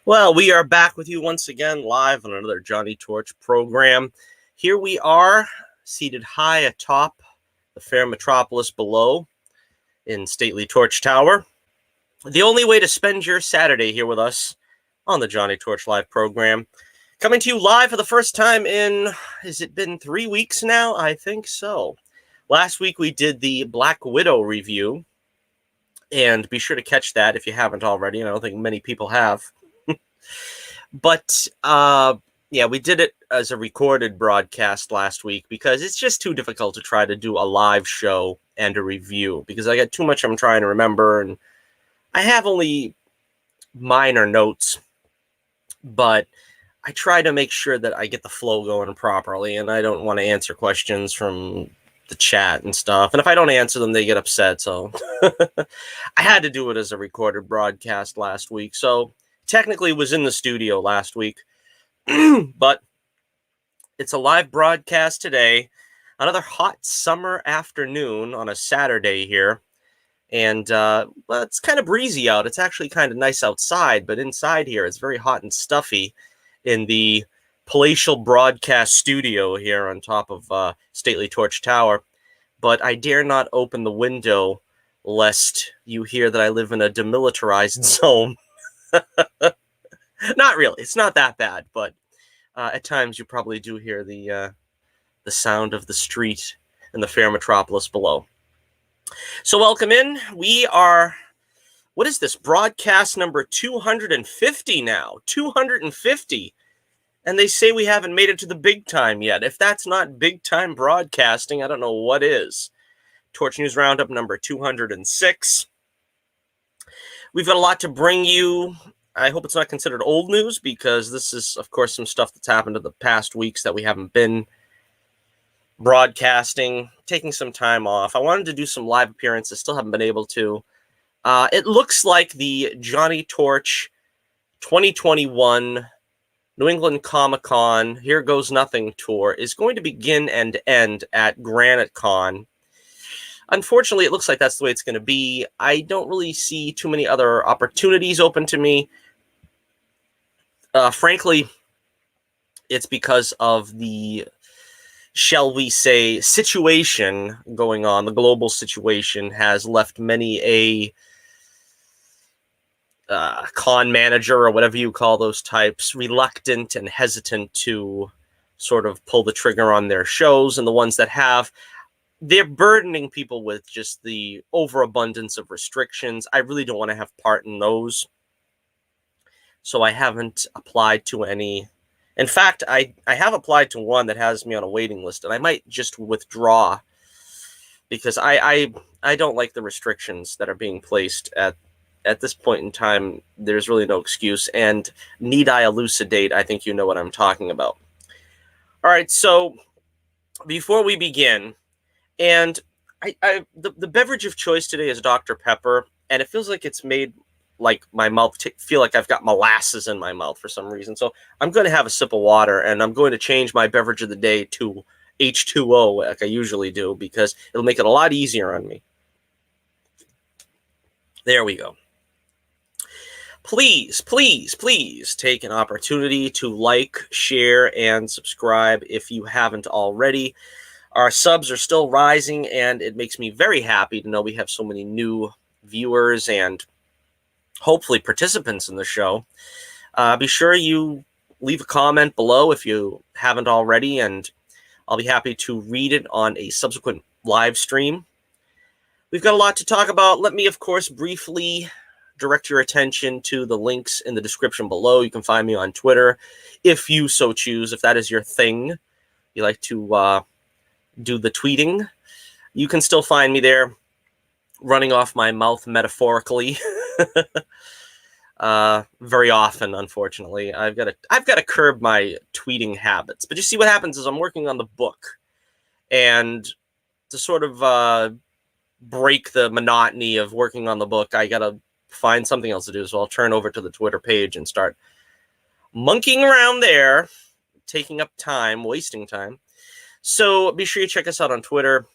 Well, we are back with you once again, live on another Johnnie Torch program. Here we are, seated high atop the fair metropolis below in stately Torch Tower. The only way to spend your Saturday here with us on the Johnnie Torch Live program. Coming to you live for the first time in, has it been 3 weeks now? I think so. Last week we did the Black Widow review, and be sure to catch that if you haven't already, and I don't think many people have. But, yeah, we did it as a recorded broadcast last week because it's just too difficult to try to do a live show and a review because I got too much I'm trying to remember, and I have only minor notes, but I try to make sure that I get the flow going properly, and I don't want to answer questions from the chat and stuff. And if I don't answer them, they get upset, so I had to do it as a recorded broadcast last week, so technically was in the studio last week, but it's a live broadcast today, another hot summer afternoon on a Saturday here, and well, it's kind of breezy out. It's actually kind of nice outside, but inside here it's very hot and stuffy in the palatial broadcast studio here on top of stately Torch Tower, but I dare not open the window lest you hear that I live in a demilitarized zone. Not really. It's not that bad, but at times you probably do hear the sound of the street and the fair metropolis below. So welcome in. We are, what is this, broadcast number 250 now? 250. And they say we haven't made it to the big time yet. If that's not big time broadcasting, I don't know what is. Torch News Roundup number 206. We've got a lot to bring you. I hope it's not considered old news because this is, of course, some stuff that's happened in the past weeks that we haven't been broadcasting, taking some time off. I wanted to do some live appearances, still haven't been able to. It looks like the Johnnie Torch 2021 New England Comic-Con Here Goes Nothing tour is going to begin and end at Granite Con. Unfortunately, it looks like that's the way it's going to be. I don't really see too many other opportunities open to me. Frankly, it's because of the, shall we say, situation going on. The global situation has left many a con manager or whatever you call those types reluctant and hesitant to sort of pull the trigger on their shows, and the ones that have, they're burdening people with just the overabundance of restrictions. I really don't want to have part in those, so I haven't applied to any. In fact, I have applied to one that has me on a waiting list, and I might just withdraw because I don't like the restrictions that are being placed at this point in time. There's really no excuse, and need I elucidate? I think you know what I'm talking about. All right, so before we begin, and the beverage of choice today is Dr. Pepper, and it feels like it's made like my mouth feel like I've got molasses in my mouth for some reason. So I'm going to have a sip of water, and I'm going to change my beverage of the day to H2O like I usually do because it'll make it a lot easier on me. There we go. Please, please, please take an opportunity to like, share, and subscribe if you haven't already. Our subs are still rising, and it makes me very happy to know we have so many new viewers and hopefully participants in the show. Be sure you leave a comment below if you haven't already, and I'll be happy to read it on a subsequent live stream. We've got a lot to talk about. Let me, of course, briefly direct your attention to the links in the description below. You can find me on Twitter if you so choose, if that is your thing. You like to do the tweeting, you can still find me there, running off my mouth metaphorically. Very often, unfortunately. I've got to curb my tweeting habits. But you see, what happens is I'm working on the book, and to sort of break the monotony of working on the book, I gotta find something else to do. So I'll turn over to the Twitter page and start monkeying around there, taking up time, wasting time. So be sure you check us out on Twitter.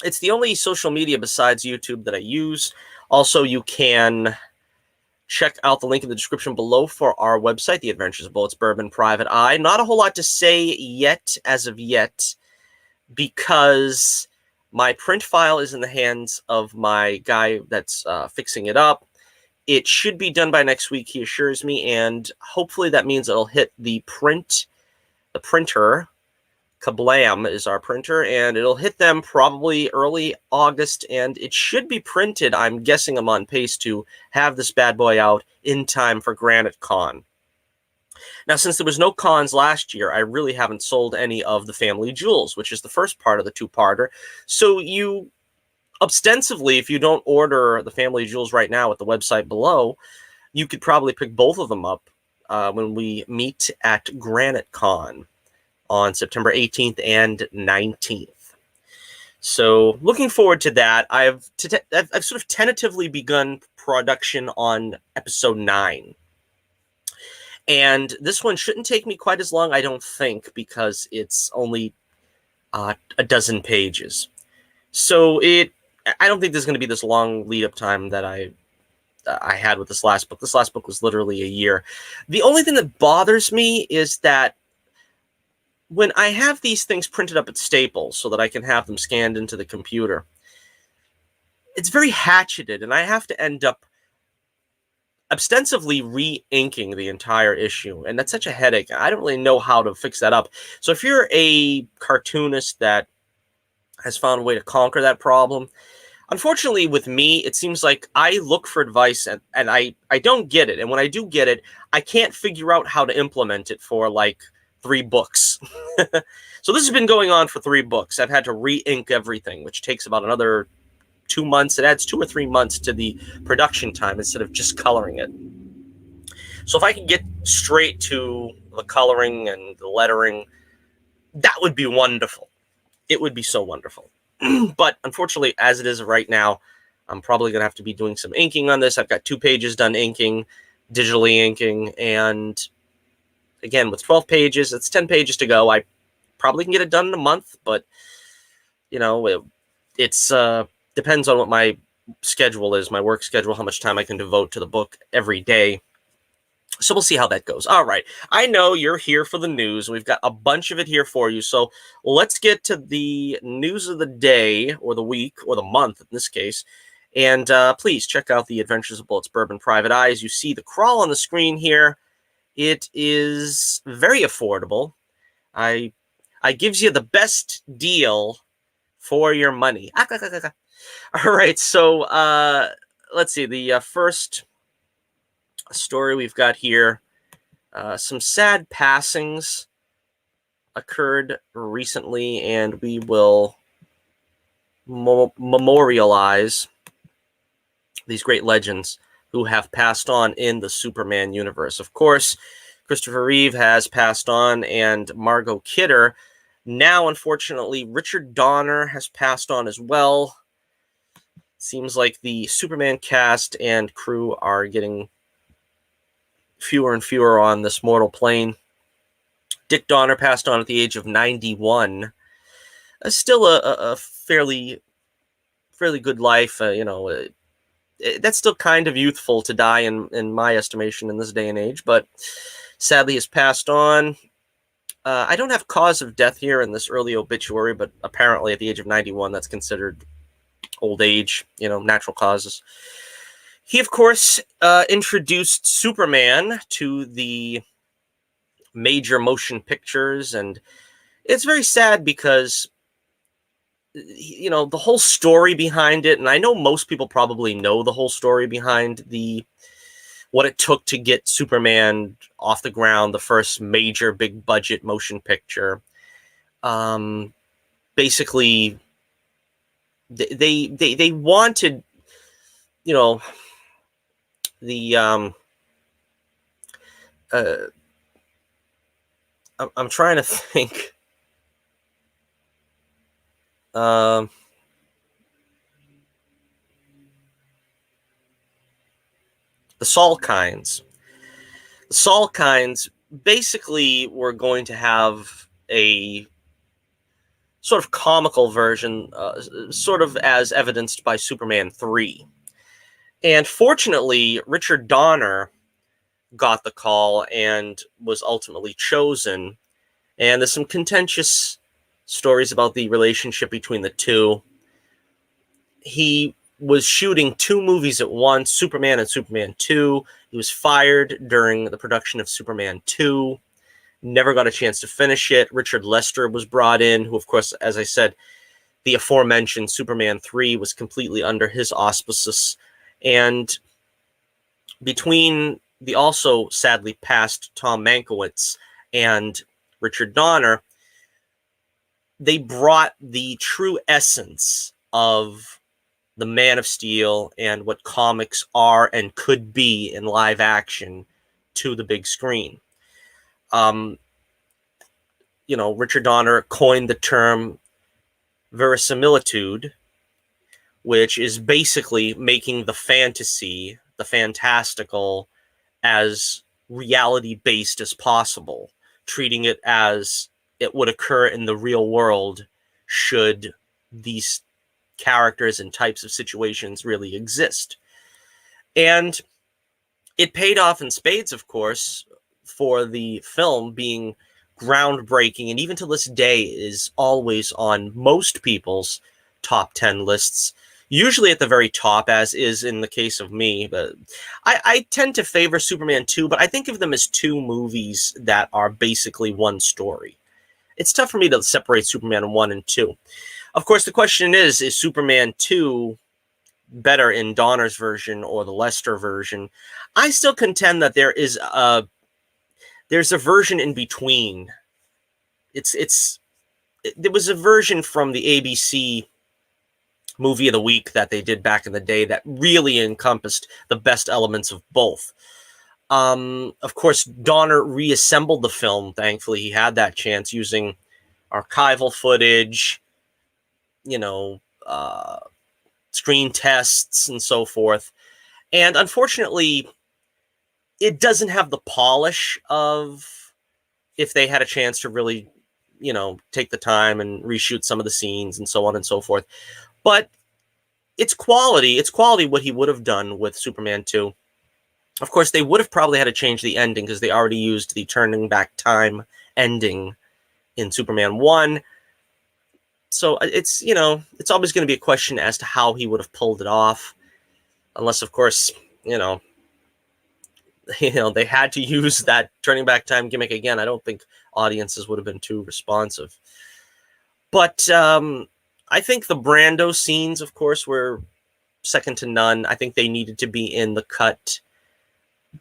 It's the only social media besides YouTube that I use. Also, you can check out the link in the description below for our website, The Adventures of Bullets, Bourbon, Private Eye. Not a whole lot to say yet, as of yet, because my print file is in the hands of my guy that's fixing it up. It should be done by next week, he assures me, and hopefully that means it'll hit the printer. Kablam is our printer, and it'll hit them probably early August, and it should be printed. I'm guessing I'm on pace to have this bad boy out in time for Granite Con. Now, since there was no cons last year, I really haven't sold any of the Family Jewels, which is the first part of the two-parter. So you, ostensibly, if you don't order the Family Jewels right now at the website below, you could probably pick both of them up when we meet at Granite Con on September 18th and 19th. So looking forward to that. I've sort of tentatively begun production on episode 9. And this one shouldn't take me quite as long, I don't think, because it's only a dozen pages. So I don't think there's going to be this long lead-up time that I had with this last book. This last book was literally a year. The only thing that bothers me is that when I have these things printed up at Staples so that I can have them scanned into the computer, it's very hatcheted, and I have to end up ostensibly re-inking the entire issue, and that's such a headache. I don't really know how to fix that up. So if you're a cartoonist that has found a way to conquer that problem, unfortunately with me, it seems like I look for advice and I don't get it. And when I do get it, I can't figure out how to implement it for like 3 books. So this has been going on for 3 books. I've had to re-ink everything, which takes about another 2 months. It adds 2 or 3 months to the production time instead of just coloring it. So if I can get straight to the coloring and the lettering, that would be wonderful. It would be so wonderful. But unfortunately, as it is right now, I'm probably going to have to be doing some inking on this. I've got 2 pages done inking, digitally inking, and again, with 12 pages, it's 10 pages to go. I probably can get it done in a month, but, you know, it's depends on what my schedule is, my work schedule, how much time I can devote to the book every day. So we'll see how that goes. All right. I know you're here for the news. We've got a bunch of it here for you. So let's get to the news of the day, or the week, or the month in this case. And please check out The Adventures of Bullets, Bourbon, Private Eye. As you see the crawl on the screen here, it is very affordable. I gives you the best deal for your money. All right, so let's see. The first story we've got here, some sad passings occurred recently, and we will memorialize these great legends who have passed on in the Superman universe. Of course, Christopher Reeve has passed on, and Margot Kidder. Now, unfortunately, Richard Donner has passed on as well. Seems like the Superman cast and crew are getting fewer and fewer on this mortal plane. Dick Donner passed on at the age of 91. Still a fairly good life, you know. That's still kind of youthful to die in my estimation in this day and age, but sadly has passed on. I don't have cause of death here in this early obituary, but apparently at the age of 91, that's considered old age, you know, natural causes. He, of course, introduced Superman to the major motion pictures, and it's very sad because, you know, the whole story behind it, and I know most people probably know the whole story behind what it took to get Superman off the ground, the first major big budget motion picture. Basically, they wanted, you know, the I'm trying to think. The Salkinds. The Salkinds basically were going to have a sort of comical version, sort of as evidenced by Superman 3. And fortunately, Richard Donner got the call and was ultimately chosen. And there's some contentious stories about the relationship between the two. He was shooting 2 movies at once, Superman and Superman 2. He was fired during the production of Superman 2. Never got a chance to finish it. Richard Lester was brought in, who, of course, as I said, the aforementioned Superman 3 was completely under his auspices. And between the also sadly passed Tom Mankiewicz and Richard Donner, they brought the true essence of the Man of Steel and what comics are and could be in live action to the big screen. Richard Donner coined the term verisimilitude, which is basically making the fantasy, the fantastical, as reality-based as possible, treating it as it would occur in the real world should these characters and types of situations really exist. And it paid off in spades, of course, for the film being groundbreaking, and even to this day is always on most people's top 10 lists, usually at the very top, as is in the case of me. But I tend to favor Superman 2, but I think of them as 2 movies that are basically one story. It's tough for me to separate Superman 1 and 2. Of course, the question is Superman 2 better in Donner's version or the Lester version? I still contend that there's a version in between. There was a version from the ABC movie of the week that they did back in the day that really encompassed the best elements of both. Of course, Donner reassembled the film. Thankfully, he had that chance using archival footage, screen tests and so forth. And unfortunately, it doesn't have the polish of if they had a chance to really, take the time and reshoot some of the scenes and so on and so forth. But it's quality. It's quality what he would have done with Superman 2. Of course, they would have probably had to change the ending because they already used the turning back time ending in Superman 1. So it's always going to be a question as to how he would have pulled it off. Unless, of course, they had to use that turning back time gimmick again. I don't think audiences would have been too responsive. But I think the Brando scenes, of course, were second to none. I think they needed to be in the cut.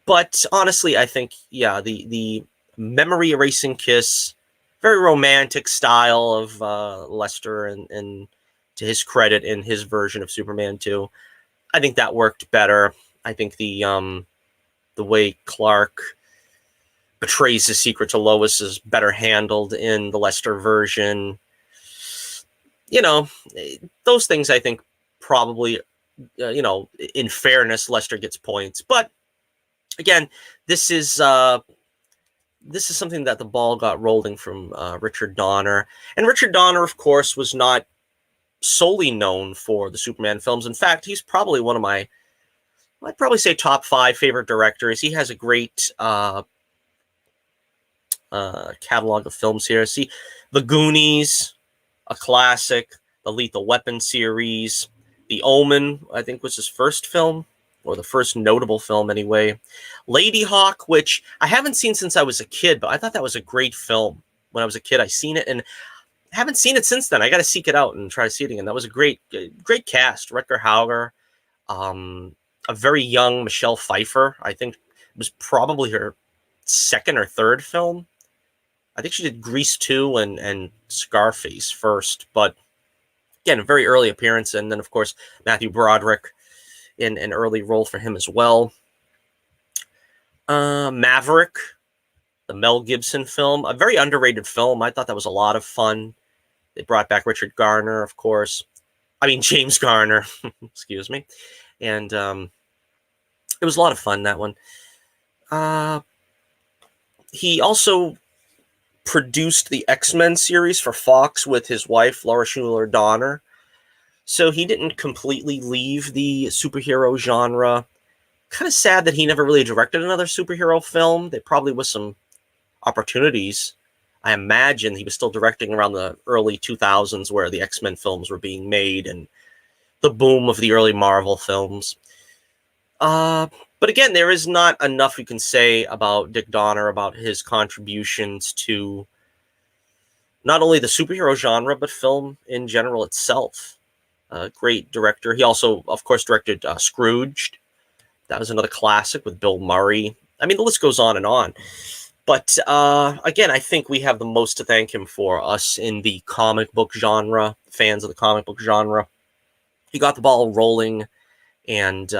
But honestly, I think, the memory erasing kiss, very romantic style of Lester, and to his credit, in his version of Superman 2, I think that worked better. I think the way Clark betrays his secret to Lois is better handled in the Lester version. Those things I think probably, in fairness, Lester gets points. But again, this is something that the ball got rolling from Richard Donner. And Richard Donner, of course, was not solely known for the Superman films. In fact, he's probably one of my, I'd probably say, top 5 favorite directors. He has a great catalog of films here. See, The Goonies, a classic, the Lethal Weapon series, The Omen, I think was his first film, or the first notable film anyway. Lady Hawk, which I haven't seen since I was a kid, but I thought that was a great film. When I was a kid, I seen it, and haven't seen it since then. I got to seek it out and try to see it again. That was a great cast. Rutger Hauer, a very young Michelle Pfeiffer. I think it was probably her second or third film. I think she did Grease 2 and Scarface first, but again, a very early appearance. And then, of course, Matthew Broderick in an early role for him as well. Maverick, the Mel Gibson film, a very underrated film. I thought that was a lot of fun. They brought back Richard Garner, of course. James Garner, excuse me. And it was a lot of fun, that one. He also produced the X-Men series for Fox with his wife, Laura Schuler Donner. So he didn't completely leave the superhero genre. Kind of sad that he never really directed another superhero film. There probably was some opportunities. I imagine he was still directing around the early 2000s where the X-Men films were being made and the boom of the early Marvel films. But again, there is not enough you can say about Dick Donner, about his contributions to not only the superhero genre, but film in general itself. Great director. He also, of course, directed Scrooged. That was another classic with Bill Murray. I mean, the list goes on and on. But again, I think we have the most to thank him for, us in the comic book genre, fans of the comic book genre. He got the ball rolling, and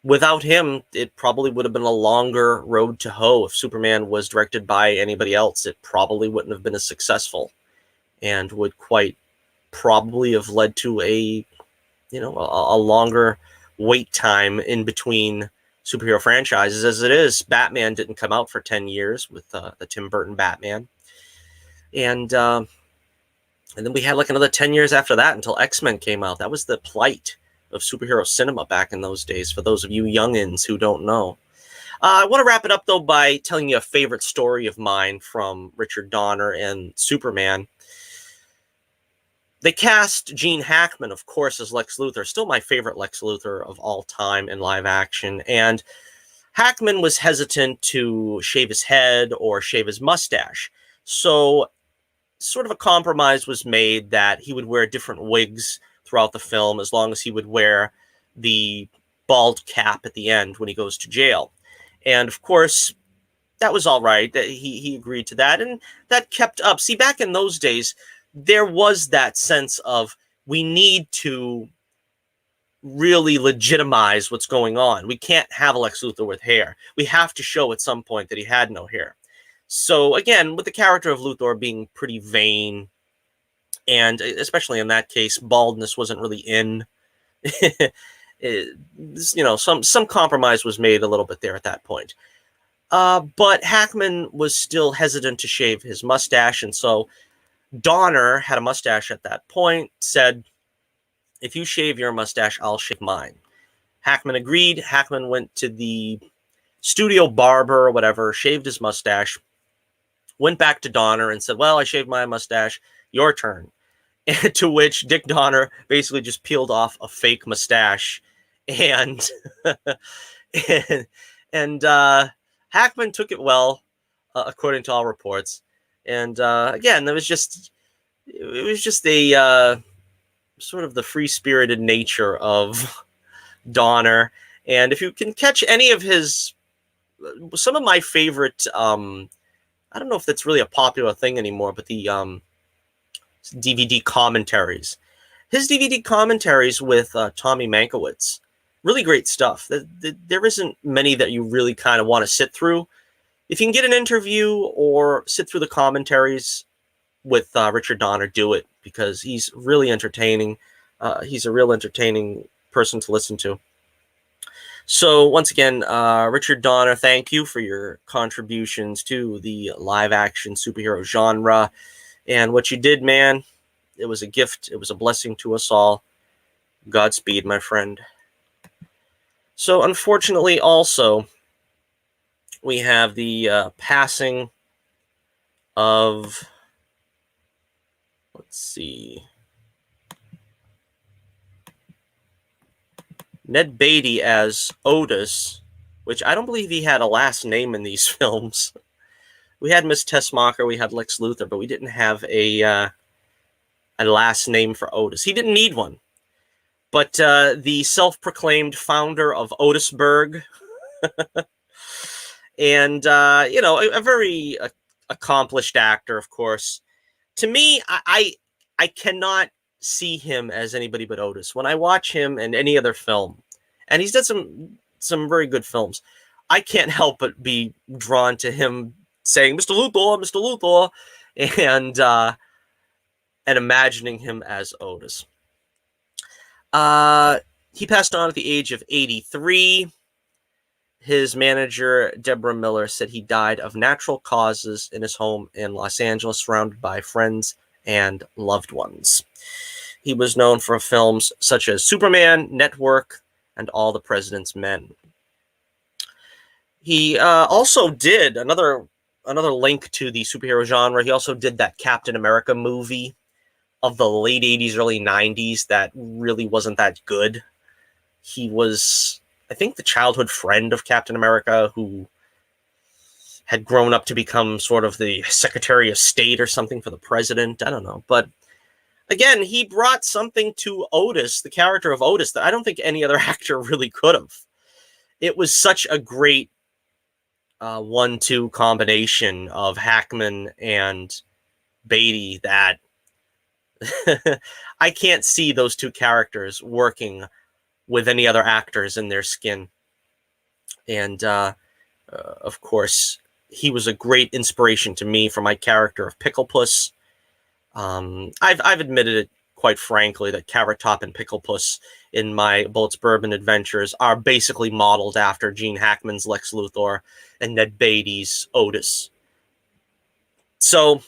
without him, it probably would have been a longer road to hoe. If Superman was directed by anybody else, it probably wouldn't have been as successful, and would quite probably have led to a longer wait time in between superhero franchises. As it is, Batman didn't come out for 10 years with the Tim Burton Batman, and then we had like another 10 years after that until X-Men came out. That was the plight of superhero cinema back in those days, for those of you youngins who don't know. I want to wrap it up, though, by telling you a favorite story of mine from Richard Donner and Superman. They cast Gene Hackman, of course, as Lex Luthor. Still my favorite Lex Luthor of all time in live action. And Hackman was hesitant to shave his head or shave his mustache. So sort of a compromise was made that he would wear different wigs throughout the film, as long as he would wear the bald cap at the end when he goes to jail. And of course, that was all right. He agreed to that, and that kept up. See, back in those days, there was that sense of, we need to really legitimize what's going on. We can't have Lex Luthor with hair. We have to show at some point that he had no hair. So again, with the character of Luthor being pretty vain, and especially in that case, baldness wasn't really in. Some compromise was made a little bit there at that point. But Hackman was still hesitant to shave his mustache, and so Donner had a mustache at that point, said, if you shave your mustache, I'll shave mine. Hackman agreed. Hackman went to the studio barber or whatever, shaved his mustache, went back to Donner and said, well, I shaved my mustache, your turn. And to which Dick Donner basically just peeled off a fake mustache, and and Hackman took it well, according to all reports. And again, it was just a sort of the free-spirited nature of Donner. And if you can catch any of some of my favorite, I don't know if that's really a popular thing anymore, but the DVD commentaries. His DVD commentaries with Tommy Mankiewicz, really great stuff. There isn't many that you really kind of want to sit through. If you can get an interview or sit through the commentaries with Richard Donner, do it, because he's really entertaining. He's a real entertaining person to listen to. So once again, Richard Donner, thank you for your contributions to the live-action superhero genre. And what you did, man, it was a gift. It was a blessing to us all. Godspeed, my friend. So unfortunately, also, we have the passing of, let's see, Ned Beatty as Otis, which I don't believe he had a last name in these films. We had Miss Tessmacher, we had Lex Luthor, but we didn't have a last name for Otis. He didn't need one. But the self-proclaimed founder of Otisburg, and, a very accomplished actor, of course. To me, I cannot see him as anybody but Otis. When I watch him in any other film, and he's done some very good films, I can't help but be drawn to him saying, Mr. Luthor, Mr. Luthor, and imagining him as Otis. He passed on at the age of 83. His manager, Deborah Miller, said he died of natural causes in his home in Los Angeles, surrounded by friends and loved ones. He was known for films such as Superman, Network, and All the President's Men. He also did another link to the superhero genre. He also did that Captain America movie of the late 80s, early 90s that really wasn't that good. He was, I think, the childhood friend of Captain America who had grown up to become sort of the Secretary of State or something for the president. I don't know. But again, he brought something to Otis, the character of Otis, that I don't think any other actor really could have. It was such a great 1-2 combination of Hackman and Beatty that I can't see those two characters working with any other actors in their skin. And of course, he was a great inspiration to me for my character of Pickle Puss. I've admitted it quite frankly that Carrot Top and Pickle Puss in my Bullets Bourbon adventures are basically modeled after Gene Hackman's Lex Luthor and Ned Beatty's Otis. So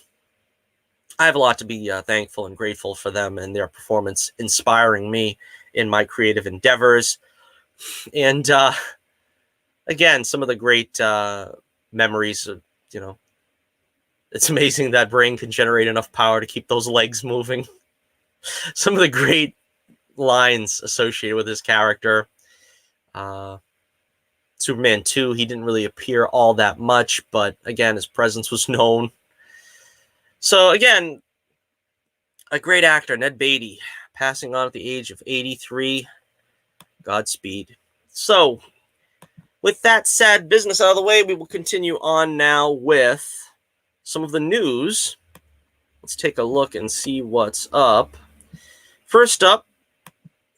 I have a lot to be thankful and grateful for them and their performance inspiring me in my creative endeavors. And again, some of the great memories of, it's amazing that brain can generate enough power to keep those legs moving. Some of the great lines associated with his character. Superman 2, he didn't really appear all that much, but again, his presence was known. So again, a great actor, Ned Beatty, passing on at the age of 83. Godspeed. So, with that sad business out of the way, we will continue on now with some of the news. Let's take a look and see what's up. First up,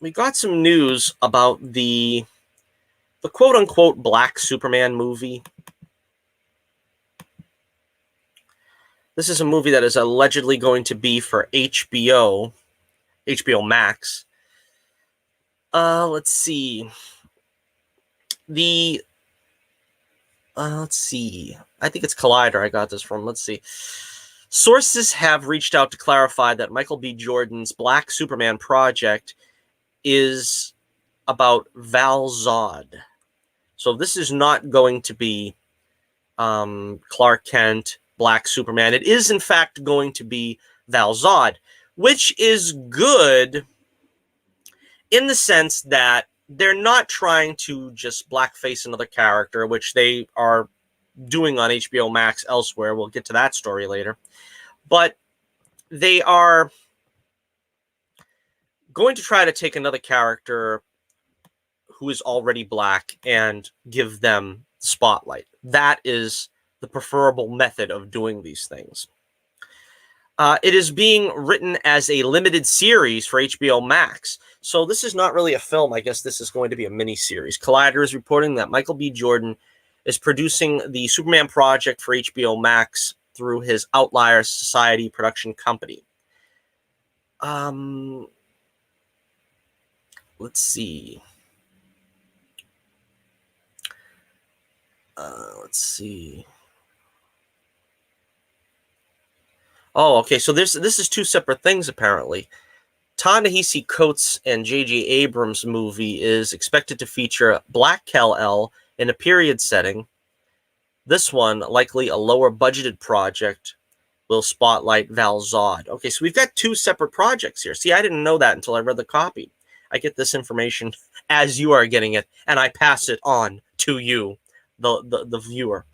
we got some news about the quote-unquote Black Superman movie. This is a movie that is allegedly going to be for HBO Max. Let's see. Let's see. I think it's Collider I got this from. Let's see. Sources have reached out to clarify that Michael B. Jordan's Black Superman project is about Val Zod. So this is not going to be Clark Kent, Black Superman. It is, in fact, going to be Val Zod, which is good in the sense that they're not trying to just blackface another character, which they are doing on HBO Max elsewhere. We'll get to that story later. But they are going to try to take another character who is already black and give them spotlight. That is the preferable method of doing these things. It is being written as a limited series for HBO Max. So this is not really a film. I guess this is going to be a mini-series. Collider is reporting that Michael B. Jordan is producing the Superman project for HBO Max through his Outlier Society production company. Let's see. Oh, okay. So this is two separate things, apparently. Ta-Nehisi Coates and J.J. Abrams' movie is expected to feature Black Kal-El in a period setting. This one, likely a lower-budgeted project, will spotlight Val Zod. Okay, so we've got two separate projects here. See, I didn't know that until I read the copy. I get this information as you are getting it, and I pass it on to you, the viewer.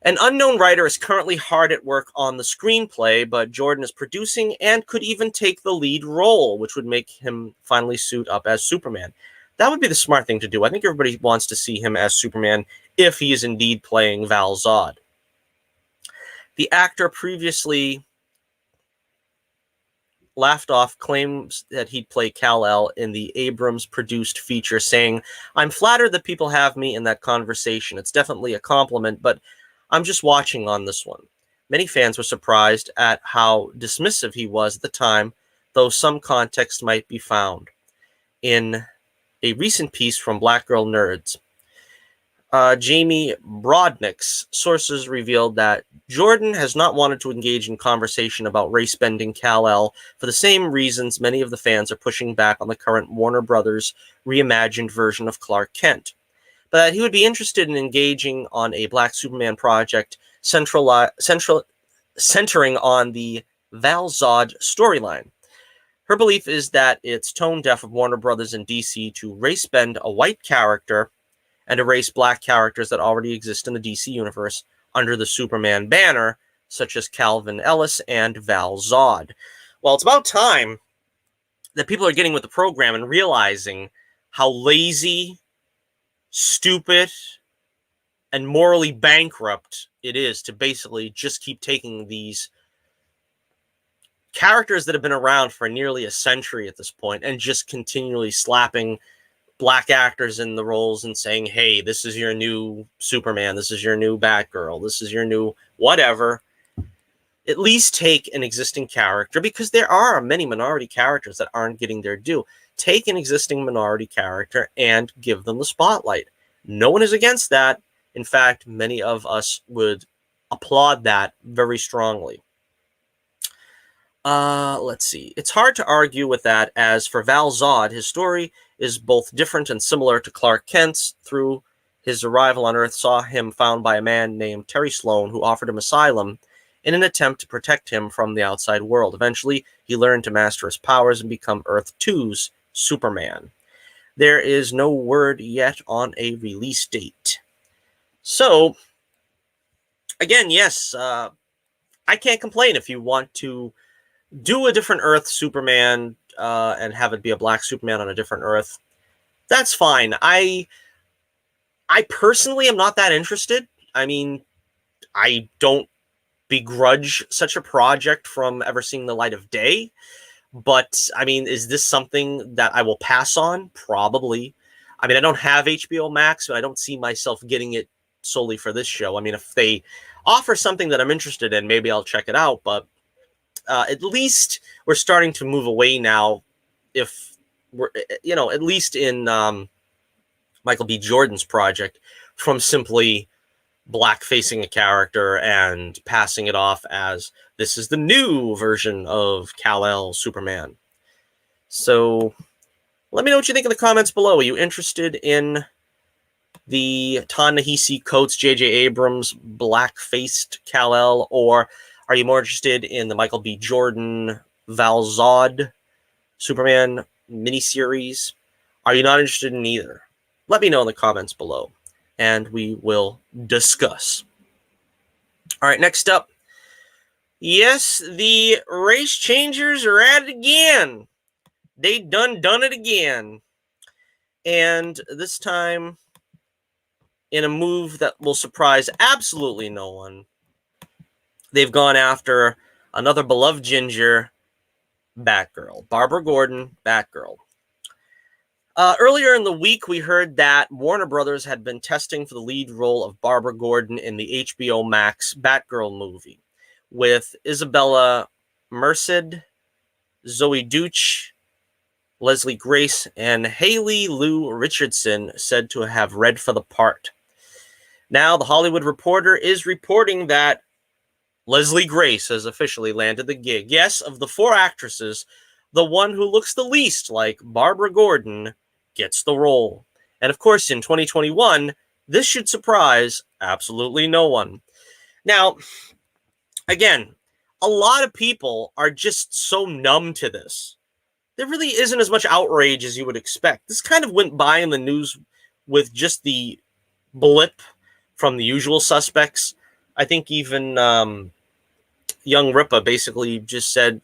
An unknown writer is currently hard at work on the screenplay, but Jordan is producing and could even take the lead role, which would make him finally suit up as Superman. That would be the smart thing to do. I think everybody wants to see him as Superman if he is indeed playing Val Zod. The actor previously laughed off claims that he'd play Kal-El in the Abrams-produced feature, saying, "I'm flattered that people have me in that conversation. It's definitely a compliment, but I'm just watching on this one." Many fans were surprised at how dismissive he was at the time, though some context might be found. In a recent piece from Black Girl Nerds, Jamie Brodnick's sources revealed that Jordan has not wanted to engage in conversation about race-bending Kal-El for the same reasons many of the fans are pushing back on the current Warner Brothers reimagined version of Clark Kent, but that he would be interested in engaging on a Black Superman project centering on the Val-Zod storyline. Her belief is that it's tone deaf of Warner Brothers and DC to race-bend a white character and erase black characters that already exist in the DC universe under the Superman banner, such as Calvin Ellis and Val-Zod. Well, it's about time that people are getting with the program and realizing how lazy, stupid, and morally bankrupt it is to basically just keep taking these characters that have been around for nearly a century at this point and just continually slapping black actors in the roles and saying, hey, this is your new Superman, this is your new Batgirl, this is your new whatever. At least take an existing character, because there are many minority characters that aren't getting their due. Take an existing minority character and give them the spotlight. No one is against that. In fact, many of us would applaud that very strongly. Let's see. It's hard to argue with that, as for Val-Zod, his story is both different and similar to Clark Kent's. Through his arrival on Earth, saw him found by a man named Terry Sloan, who offered him asylum in an attempt to protect him from the outside world. Eventually, he learned to master his powers and become Earth 2's Superman. There is no word yet on a release date. So, again, yes, I can't complain if you want to do a different Earth Superman and have it be a black Superman on a different Earth. That's fine. I personally am not that interested. I mean, I don't begrudge such a project from ever seeing the light of day. But, I mean, is this something that I will pass on? Probably. I mean, I don't have HBO Max, so I don't see myself getting it solely for this show. I mean, if they offer something that I'm interested in, maybe I'll check it out, but at least we're starting to move away now, if we're, at least in Michael B. Jordan's project, from simply black-facing a character and passing it off as this is the new version of Kal-El Superman. So let me know what you think in the comments below. Are you interested in the Ta-Nehisi Coates, J.J. Abrams black-faced Kal-El, or are you more interested in the Michael B. Jordan Val-Zod Superman miniseries? Are you not interested in either? Let me know in the comments below, and we will discuss. All right, next up. Yes, the race changers are at it again. They done it again. And this time, in a move that will surprise absolutely no one, they've gone after another beloved ginger, Batgirl. Barbara Gordon, Batgirl. Earlier in the week, we heard that Warner Brothers had been testing for the lead role of Barbara Gordon in the HBO Max Batgirl movie, with Isabella Merced, Zoe Deutch, Leslie Grace, and Haley Lou Richardson said to have read for the part. Now, The Hollywood Reporter is reporting that Leslie Grace has officially landed the gig. Yes, of the four actresses, the one who looks the least like Barbara Gordon gets the role. And of course, in 2021, this should surprise absolutely no one. Now, again, a lot of people are just so numb to this. There really isn't as much outrage as you would expect. This kind of went by in the news with just the blip from The Usual Suspects. I think even Young Ripa basically just said,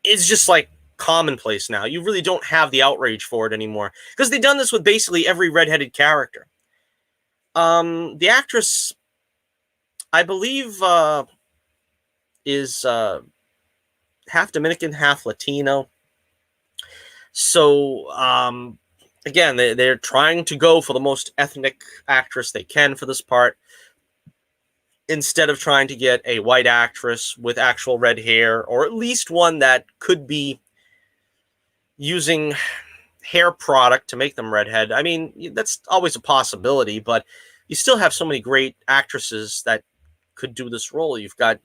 it's just like commonplace now. You really don't have the outrage for it anymore, because they've done this with basically every redheaded character. The actress, I believe, is half Dominican, half Latino. So, again, they're trying to go for the most ethnic actress they can for this part, instead of trying to get a white actress with actual red hair, or at least one that could be using hair product to make them redhead. I mean, that's always a possibility, but you still have so many great actresses that could do this role. You've got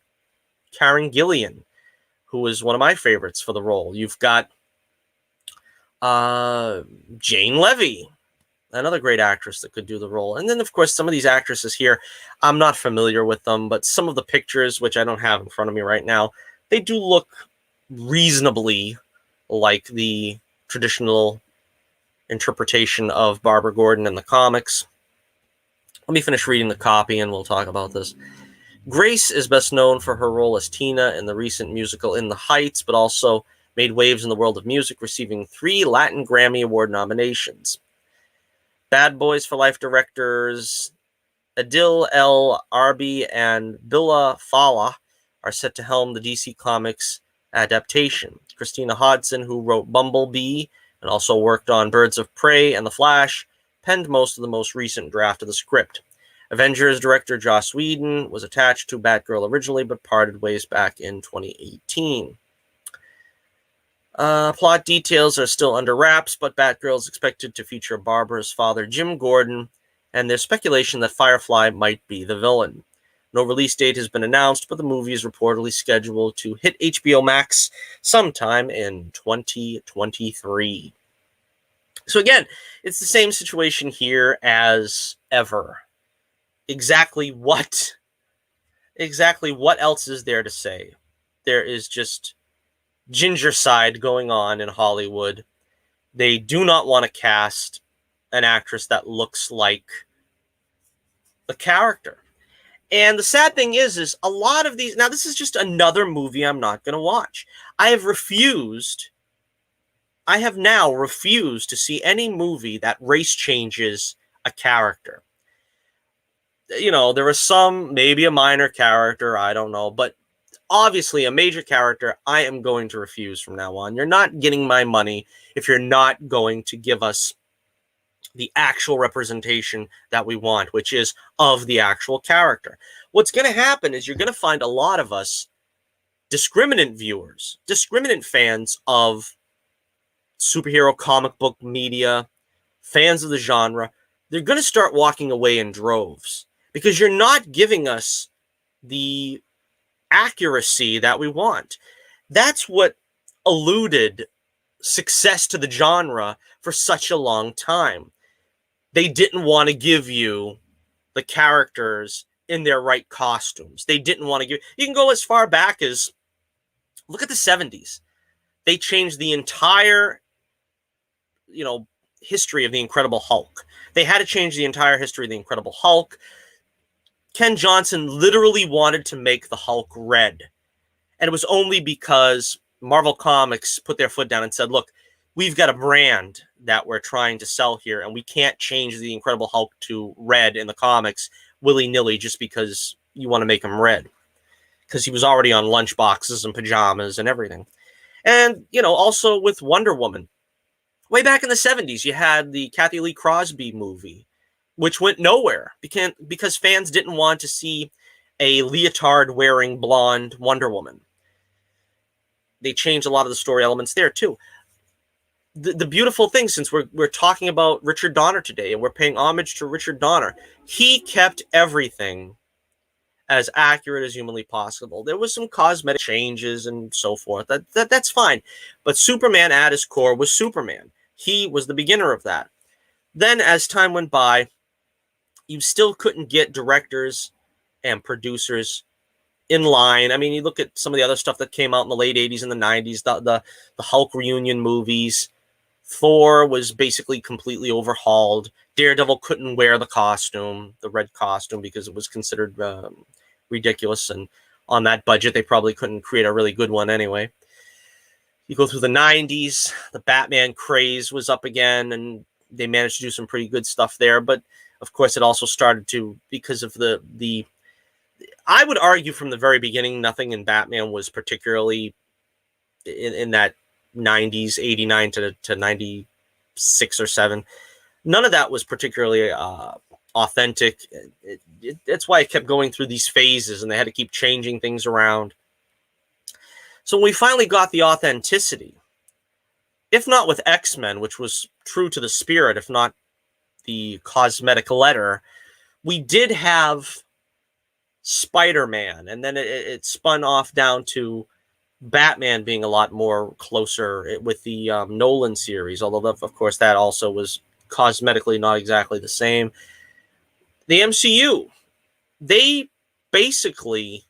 Karen Gillan, who is one of my favorites for the role. You've got Jane Levy, another great actress that could do the role. And then, of course, some of these actresses here, I'm not familiar with them, but some of the pictures, which I don't have in front of me right now, they do look reasonably like the traditional interpretation of Barbara Gordon in the comics. Let me finish reading the copy and we'll talk about this. Grace is best known for her role as Tina in the recent musical In the Heights, but also made waves in the world of music, receiving 3 Latin Grammy Award nominations. Bad Boys for Life directors Adil El Arbi and Billa Fala are set to helm the DC Comics adaptation. Christina Hodson, who wrote Bumblebee and also worked on Birds of Prey and The Flash, penned most of the most recent draft of the script. Avengers director Joss Whedon was attached to Batgirl originally, but parted ways back in 2018. Plot details are still under wraps, but Batgirl is expected to feature Barbara's father, Jim Gordon, and there's speculation that Firefly might be the villain. No release date has been announced, but the movie is reportedly scheduled to hit HBO Max sometime in 2023. So again, it's the same situation here as ever. Exactly what else is there to say? There is just gingercide going on in Hollywood. They do not want to cast an actress that looks like the character. And the sad thing is a lot of these, now this is just another movie I'm not going to watch. I have now refused to see any movie that race changes a character. You know, there are some, maybe a minor character, I don't know, but obviously a major character, I am going to refuse from now on. You're not getting my money if you're not going to give us the actual representation that we want, which is of the actual character. What's going to happen is you're going to find a lot of us discriminant viewers, discriminant fans of superhero comic book media, fans of the genre. They're going to start walking away in droves because you're not giving us the accuracy that we want. That's what eluded success to the genre for such a long time. They didn't want to give you the characters in their right costumes. They didn't want to give... You can go as far back as... Look at the 70s. They changed the entire, history of the Incredible Hulk. They had to change the entire history of the Incredible Hulk. Ken Johnson literally wanted to make the Hulk red. And it was only because Marvel Comics put their foot down and said, look, we've got a brand that we're trying to sell here, and we can't change the Incredible Hulk to red in the comics willy-nilly just because you want to make him red. Because he was already on lunchboxes and pajamas and everything. And, also with Wonder Woman. Way back in the 70s, you had the Kathy Lee Crosby movie, which went nowhere because fans didn't want to see a leotard-wearing blonde Wonder Woman. They changed a lot of the story elements there, too. The beautiful thing, since we're talking about Richard Donner today, and we're paying homage to Richard Donner, he kept everything as accurate as humanly possible. There was some cosmetic changes and so forth. That's fine. But Superman at his core was Superman. He was the beginner of that. Then, as time went by, you still couldn't get directors and producers in line. I mean, you look at some of the other stuff that came out in the late 80s and the 90s, the Hulk reunion movies. Thor was basically completely overhauled. Daredevil couldn't wear the red costume, because it was considered ridiculous. And on that budget, they probably couldn't create a really good one anyway. You go through the 90s, the Batman craze was up again, and they managed to do some pretty good stuff there. But of course, it also started to, because of the I would argue from the very beginning, nothing in Batman was particularly in that 90s, 89 to 96 or 7. None of that was particularly authentic. That's why it kept going through these phases, and they had to keep changing things around. So when we finally got the authenticity, if not with X-Men, which was true to the spirit, if not the cosmetic letter, we did have Spider-Man, and then it spun off down to Batman being a lot more closer with the Nolan series, although of course that also was cosmetically not exactly the same. The MCU, they basically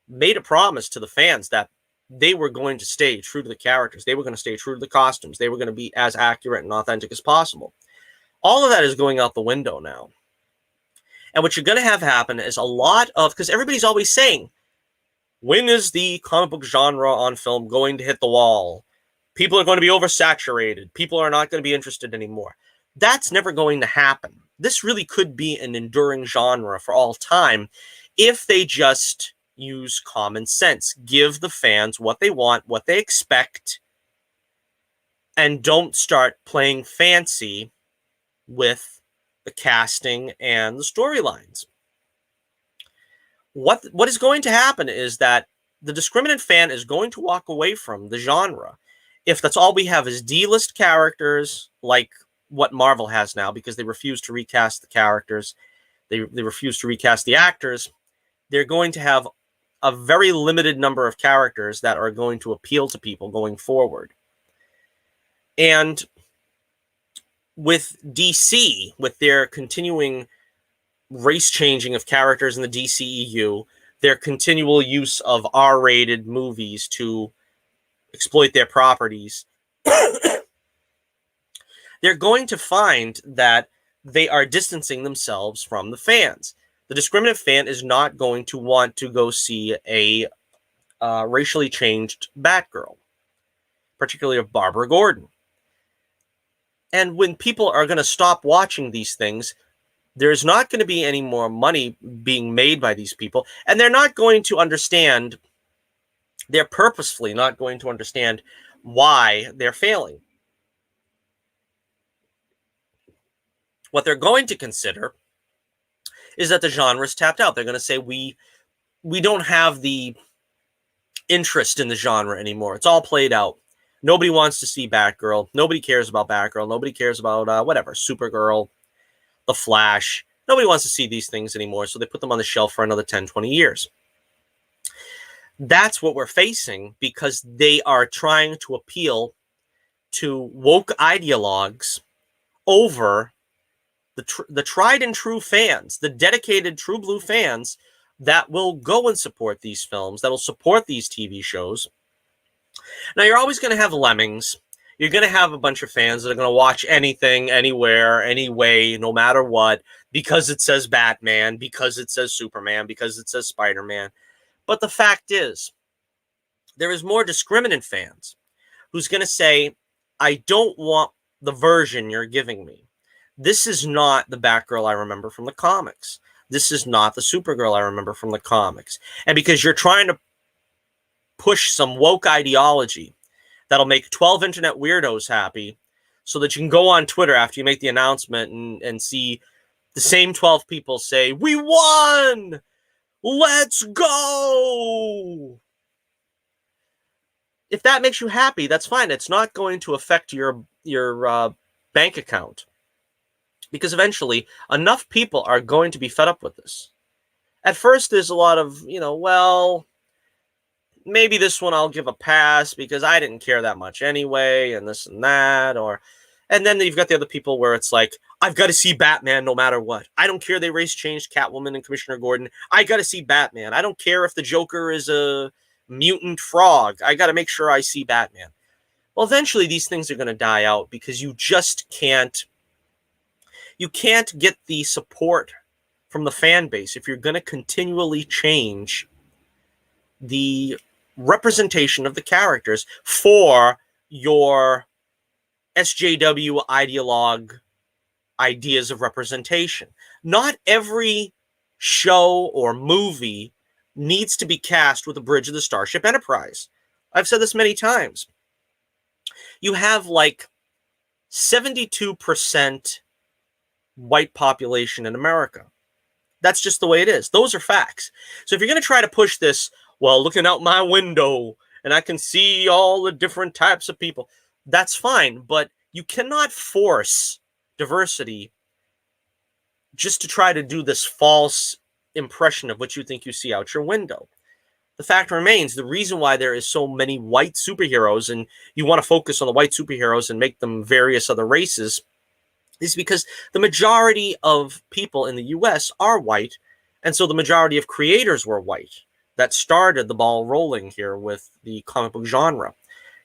made a promise to the fans that they were going to stay true to the characters. They were going to stay true to the costumes. They were going to be as accurate and authentic as possible. All of that is going out the window now. And what you're going to have happen is a lot of, because everybody's always saying, when is the comic book genre on film going to hit the wall? People are going to be oversaturated. People are not going to be interested anymore. That's never going to happen. This really could be an enduring genre for all time if they just use common sense. Give the fans what they want, what they expect, and don't start playing fancy with the casting and the storylines. What is going to happen is that the discriminant fan is going to walk away from the genre if that's all we have is D-list characters like what Marvel has now, because they refuse to recast the characters. They refuse to recast the actors. They're going to have a very limited number of characters that are going to appeal to people going forward. And with DC, with their continuing race changing of characters in the DCEU, their continual use of R-rated movies to exploit their properties, they're going to find that they are distancing themselves from the fans. The discriminant fan is not going to want to go see a racially changed Batgirl, particularly of Barbara Gordon. And when people are going to stop watching these things, there's not going to be any more money being made by these people, and they're not going to understand, they're purposefully not going to understand why they're failing. What they're going to consider is that the genre is tapped out. They're going to say, we don't have the interest in the genre anymore. It's all played out. Nobody wants to see Batgirl. Nobody cares about Batgirl. Nobody cares about whatever, Supergirl, The Flash. Nobody wants to see these things anymore, so they put them on the shelf for another 10, 20 years. That's what we're facing because they are trying to appeal to woke ideologues over the tried and true fans, the dedicated true blue fans that will go and support these films, that will support these TV shows. Now, you're always going to have lemmings. You're going to have a bunch of fans that are going to watch anything, anywhere, anyway, no matter what, because it says Batman, because it says Superman, because it says Spider-Man. But the fact is, there is more discriminant fans who's going to say, I don't want the version you're giving me. This is not the Batgirl I remember from the comics. This is not the Supergirl I remember from the comics. And because you're trying to push some woke ideology that'll make 12 internet weirdos happy so that you can go on Twitter after you make the announcement and see the same 12 people say, we won! Let's go! If that makes you happy, that's fine. It's not going to affect your bank account. Because eventually, enough people are going to be fed up with this. At first, there's a lot of, well, maybe this one I'll give a pass because I didn't care that much anyway, and this and that. And then you've got the other people where it's like, I've got to see Batman no matter what. I don't care they race changed Catwoman and Commissioner Gordon. I got to see Batman. I don't care if the Joker is a mutant frog. I got to make sure I see Batman. Well, eventually these things are going to die out because you just can't get the support from the fan base if you're going to continually change the representation of the characters for your SJW ideologue ideas of representation. Not every show or movie needs to be cast with a bridge of the Starship Enterprise. I've said this many times. You have like 72% white population in America. That's just the way it is. Those are facts. So if you're going to try to push this, well, looking out my window and I can see all the different types of people. that's fine, but you cannot force diversity just to try to do this false impression of what you think you see out your window. The fact remains, the reason why there is so many white superheroes and you want to focus on the white superheroes and make them various other races is because the majority of people in the US are white, and so the majority of creators were white. That started the ball rolling here with the comic book genre.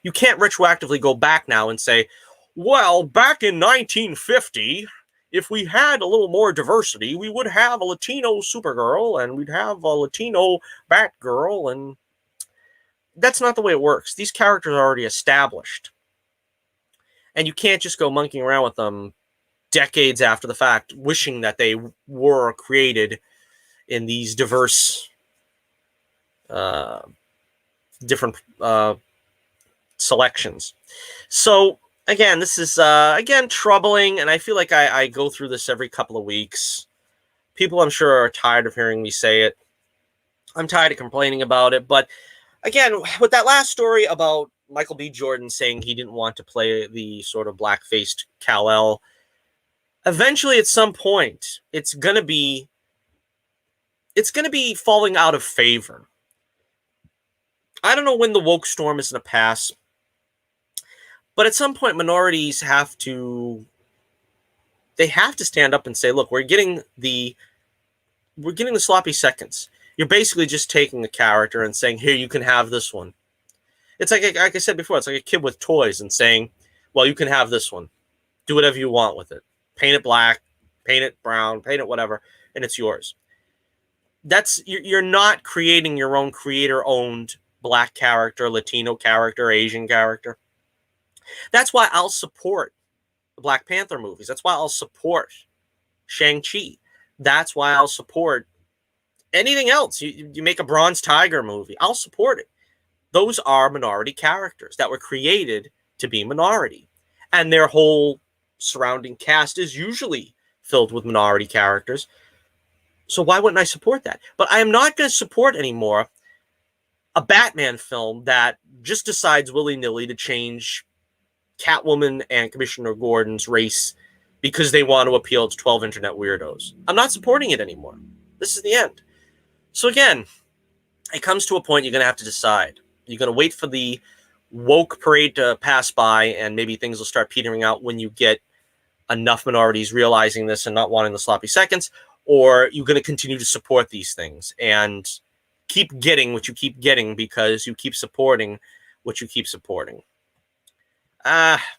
You can't retroactively go back now and say, well, back in 1950, if we had a little more diversity, we would have a Latino Supergirl and we'd have a Latino Batgirl, and that's not the way it works. These characters are already established, and you can't just go monkeying around with them decades after the fact, wishing that they were created in these diverse, different selections. So again, this is again troubling, and I feel like I go through this every couple of weeks. People, I'm sure, are tired of hearing me say it. I'm tired of complaining about it. But again, with that last story about Michael B. Jordan saying he didn't want to play the sort of black-faced Kal-El, eventually, at some point, it's gonna be falling out of favor. I don't know when the woke storm is gonna pass, but at some point, minorities have to stand up and say, "Look, we're getting the sloppy seconds. You're basically just taking a character and saying, here, you can have this one." It's like I said before, it's like a kid with toys and saying, "Well, you can have this one. Do whatever you want with it. Paint it black, paint it brown, paint it whatever, and it's yours." You're not creating your own creator-owned black character, Latino character, Asian character. That's why I'll support the Black Panther movies. That's why I'll support Shang-Chi. That's why I'll support anything else. You make a Bronze Tiger movie, I'll support it. Those are minority characters that were created to be minority. And their whole surrounding cast is usually filled with minority characters. So why wouldn't I support that? But I am not going to support anymore a Batman film that just decides willy-nilly to change Catwoman and Commissioner Gordon's race because they want to appeal to 12 internet weirdos. I'm not supporting it anymore. This is the end. So again, it comes to a point you're going to have to decide. You're going to wait for the woke parade to pass by, and maybe things will start petering out when you get enough minorities realizing this and not wanting the sloppy seconds, or you're going to continue to support these things and keep getting what you keep getting because you keep supporting what you keep supporting.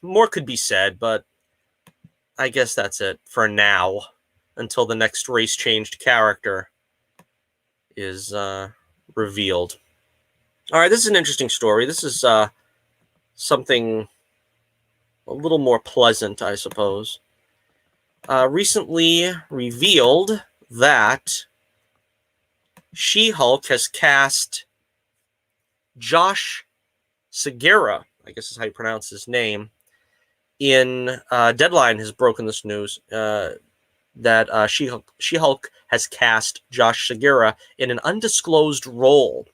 More could be said, but I guess that's it for now until the next race-changed character is revealed. All right, this is an interesting story. This is something a little more pleasant, I suppose. Recently revealed that She-Hulk has cast Josh Segura, I guess is how you pronounce his name, in Deadline has broken this news that She-Hulk has cast Josh Segura in an undisclosed role.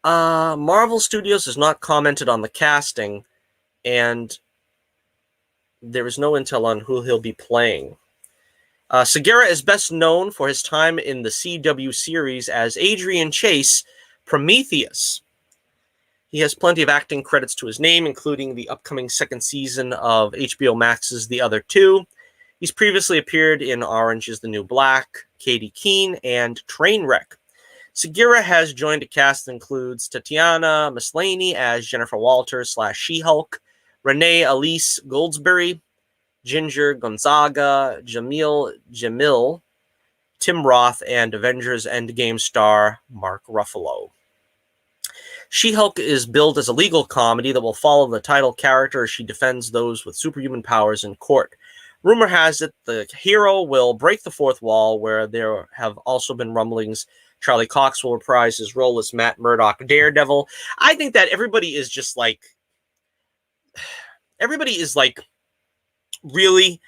Marvel Studios has not commented on the casting, and there is no intel on who he'll be playing. Segura is best known for his time in the CW series as Adrian Chase, Prometheus. He has plenty of acting credits to his name, including the upcoming second season of HBO Max's The Other Two. He's previously appeared in Orange is the New Black, Katie Keene, and Trainwreck. Segura has joined a cast that includes Tatiana Maslany as Jennifer Walters / She-Hulk, Renee Elise Goldsberry, Ginger Gonzaga, Jamil, Tim Roth, and Avengers Endgame star Mark Ruffalo. She-Hulk is billed as a legal comedy that will follow the title character as she defends those with superhuman powers in court. Rumor has it the hero will break the fourth wall, where there have also been rumblings Charlie Cox will reprise his role as Matt Murdock Daredevil. I think that everybody is really,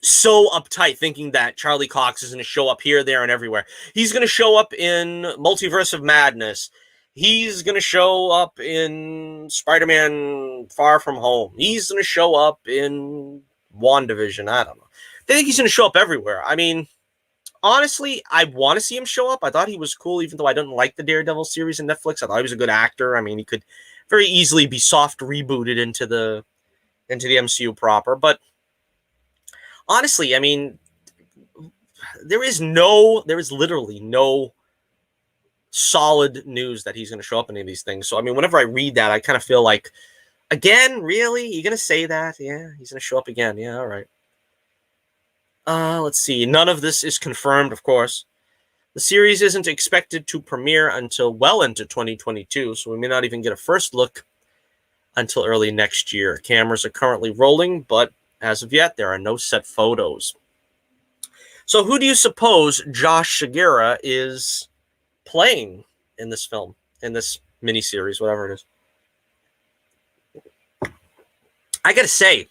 so uptight, thinking that Charlie Cox is going to show up here, there, and everywhere. He's going to show up in Multiverse of Madness. He's going to show up in Spider-Man Far From Home. He's going to show up in WandaVision. I don't know. They think he's going to show up everywhere. I mean, honestly, I want to see him show up. I thought he was cool, even though I didn't like the Daredevil series on Netflix. I thought he was a good actor. I mean, he could very easily be soft rebooted into the MCU proper. But honestly, I mean, there is literally no solid news that he's going to show up in any of these things. So, I mean, whenever I read that, I kind of feel like, again, really? You're going to say that? Yeah, he's going to show up again. Yeah, all right. Let's see. None of this is confirmed, of course. The series isn't expected to premiere until well into 2022, so we may not even get a first look until early next year. Cameras are currently rolling, but as of yet, there are no set photos. So who do you suppose Josh Segarra is playing in this film, in this miniseries, whatever it is? I gotta say,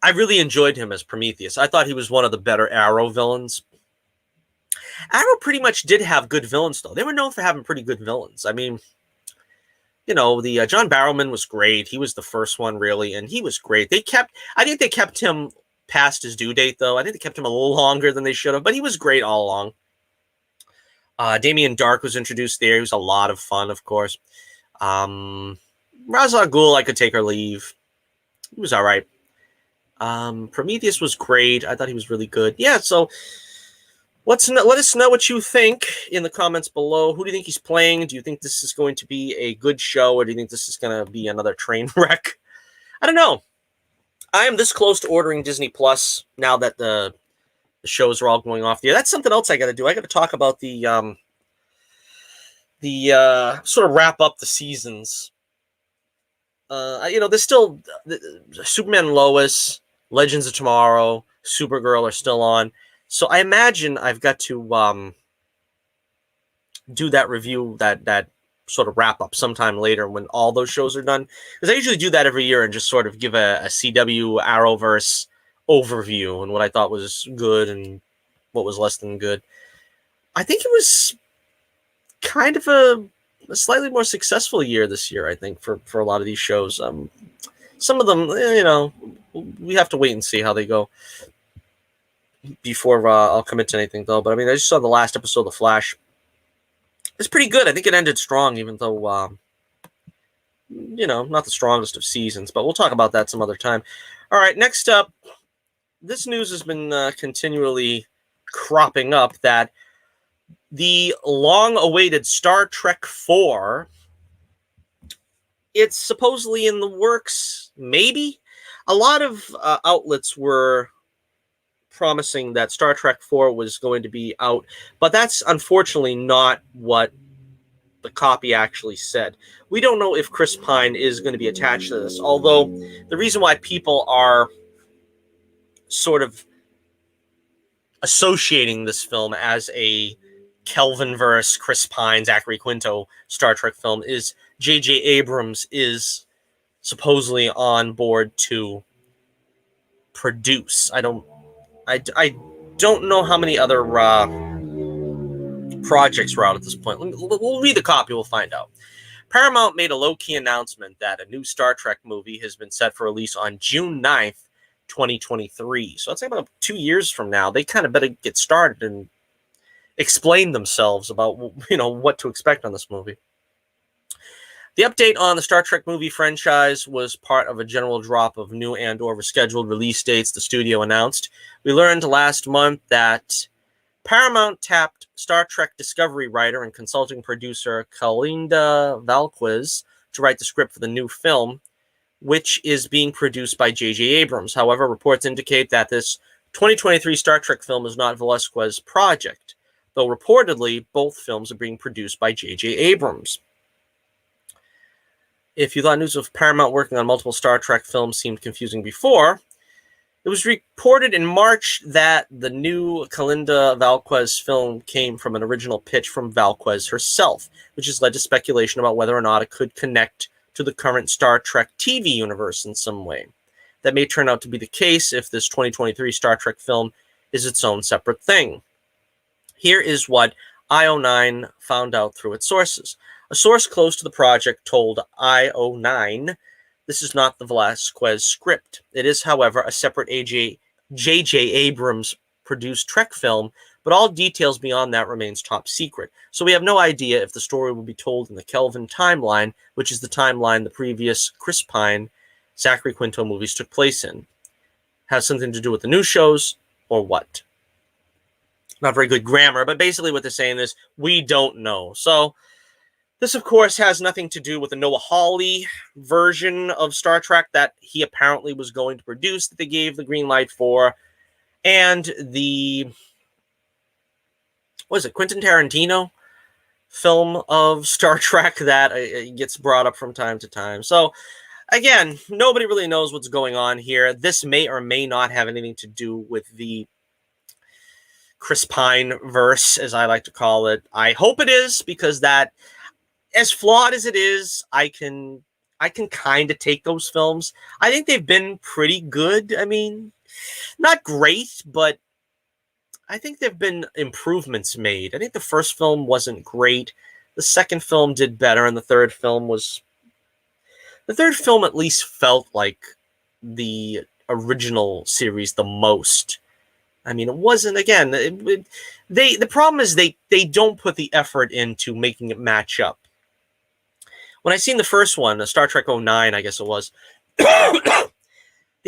I really enjoyed him as Prometheus. I thought he was one of the better Arrow villains. Arrow pretty much did have good villains, though. They were known for having pretty good villains. I mean, you know, the John Barrowman was great. He was the first one, really, and he was great. I think they kept him past his due date, though. I think they kept him a little longer than they should have, but he was great all along. Damien Dark was introduced there. He was a lot of fun, of course. Ra's al Ghul, I could take or leave. He was all right. Prometheus was great. I thought he was really good. Yeah, so let us know what you think in the comments below. Who do you think he's playing? Do you think this is going to be a good show, or do you think this is going to be another train wreck? I don't know. I am this close to ordering Disney Plus now that the shows are all going off the air. That's something else I got to do. I got to talk about the sort of wrap up the seasons. You know, there's still Superman and Lois, Legends of Tomorrow, Supergirl are still on. So I imagine I've got to do that review, that sort of wrap up sometime later when all those shows are done. Because I usually do that every year and just sort of give a CW Arrowverse overview and what I thought was good and what was less than good. I think it was kind of a slightly more successful year this year, I think, for a lot of these shows. Some of them, you know, we have to wait and see how they go before I'll commit to anything, though. But, I mean, I just saw the last episode of The Flash. It's pretty good. I think it ended strong, even though, you know, not the strongest of seasons. But we'll talk about that some other time. All right, next up, this news has been continually cropping up that the long-awaited Star Trek IV, it's supposedly in the works, maybe? A lot of outlets were promising that Star Trek IV was going to be out, but that's unfortunately not what the copy actually said. We don't know if Chris Pine is going to be attached to this, although the reason why people are sort of associating this film as a Kelvinverse, Chris Pine, Zachary Quinto Star Trek film is J.J. Abrams is supposedly on board to produce. I don't know how many other projects were out at this point. We'll read the copy. We'll find out. Paramount made a low-key announcement that a new Star Trek movie has been set for release on June 9th, 2023. So that's like about 2 years from now. They kind of better get started and explain themselves about, you know, what to expect on this movie. The update on the Star Trek movie franchise was part of a general drop of new and/or rescheduled release dates the studio announced. We learned last month that Paramount tapped Star Trek Discovery writer and consulting producer Kalinda Valquez to write the script for the new film, which is being produced by J.J. Abrams. However, reports indicate that this 2023 Star Trek film is not Velasquez's project, though reportedly both films are being produced by J.J. Abrams. If you thought news of Paramount working on multiple Star Trek films seemed confusing before, it was reported in March that the new Kalinda Valquez film came from an original pitch from Valquez herself, which has led to speculation about whether or not it could connect to the current Star Trek TV universe in some way. That may turn out to be the case if this 2023 Star Trek film is its own separate thing. Here is what IO9 found out through its sources. A source close to the project told IO9 this is not the Velasquez script. It is, however, a separate J.J. Abrams produced Trek film, but all details beyond that remains top secret. So we have no idea if the story will be told in the Kelvin timeline, which is the timeline the previous Chris Pine, Zachary Quinto movies took place in. Has something to do with the new shows, or what? Not very good grammar, but basically what they're saying is, we don't know. So this, of course, has nothing to do with the Noah Hawley version of Star Trek that he apparently was going to produce, that they gave the green light for, and the, what is it, Quentin Tarantino film of Star Trek that gets brought up from time to time. So, again, nobody really knows what's going on here. This may or may not have anything to do with the Chris Pine verse, as I like to call it. I hope it is, because that, as flawed as it is, I can kind of take those films. I think they've been pretty good. I mean, not great, but I think there have been improvements made. I think the first film wasn't great. The second film did better, and the third film at least felt like the original series the most. I mean, it wasn't, again, the problem is they don't put the effort into making it match up. When I seen the first one, Star Trek 09, I guess it was, the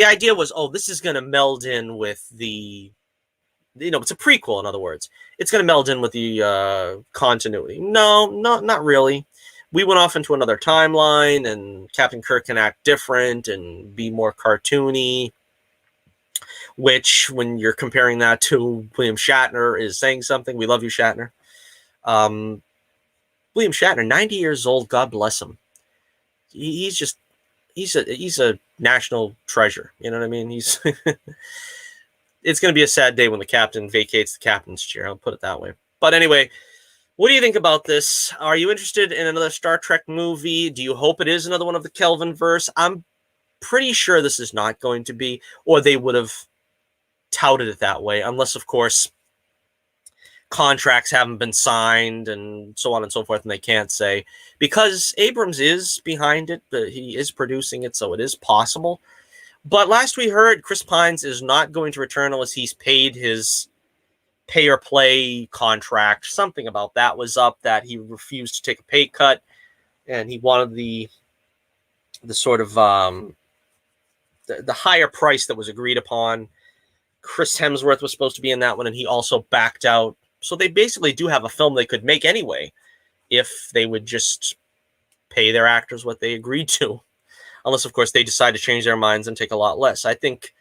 idea was, oh, this is going to meld in with the, it's a prequel, in other words. It's going to meld in with the continuity. No, not really. We went off into another timeline, and Captain Kirk can act different and be more cartoony, which, when you're comparing that to William Shatner, is saying something. We love you, Shatner. William Shatner, 90 years old, God bless him. He's a national treasure. You know what I mean? It's going to be a sad day when the captain vacates the captain's chair. I'll put it that way. But anyway, what do you think about this? Are you interested in another Star Trek movie? Do you hope it is another one of the Kelvin verse? I'm pretty sure this is not going to be, or they would have touted it that way, unless, of course, contracts haven't been signed and so on and so forth, and they can't say, because Abrams is behind it, but he is producing it, so it is possible. But last we heard, Chris Pines is not going to return unless he's paid his pay or play contract. Something about that was up, that he refused to take a pay cut, and he wanted the sort of the higher price that was agreed upon. Chris Hemsworth was supposed to be in that one, and he also backed out. So they basically do have a film they could make anyway, if they would just pay their actors what they agreed to. Unless, of course, they decide to change their minds and take a lot less. I think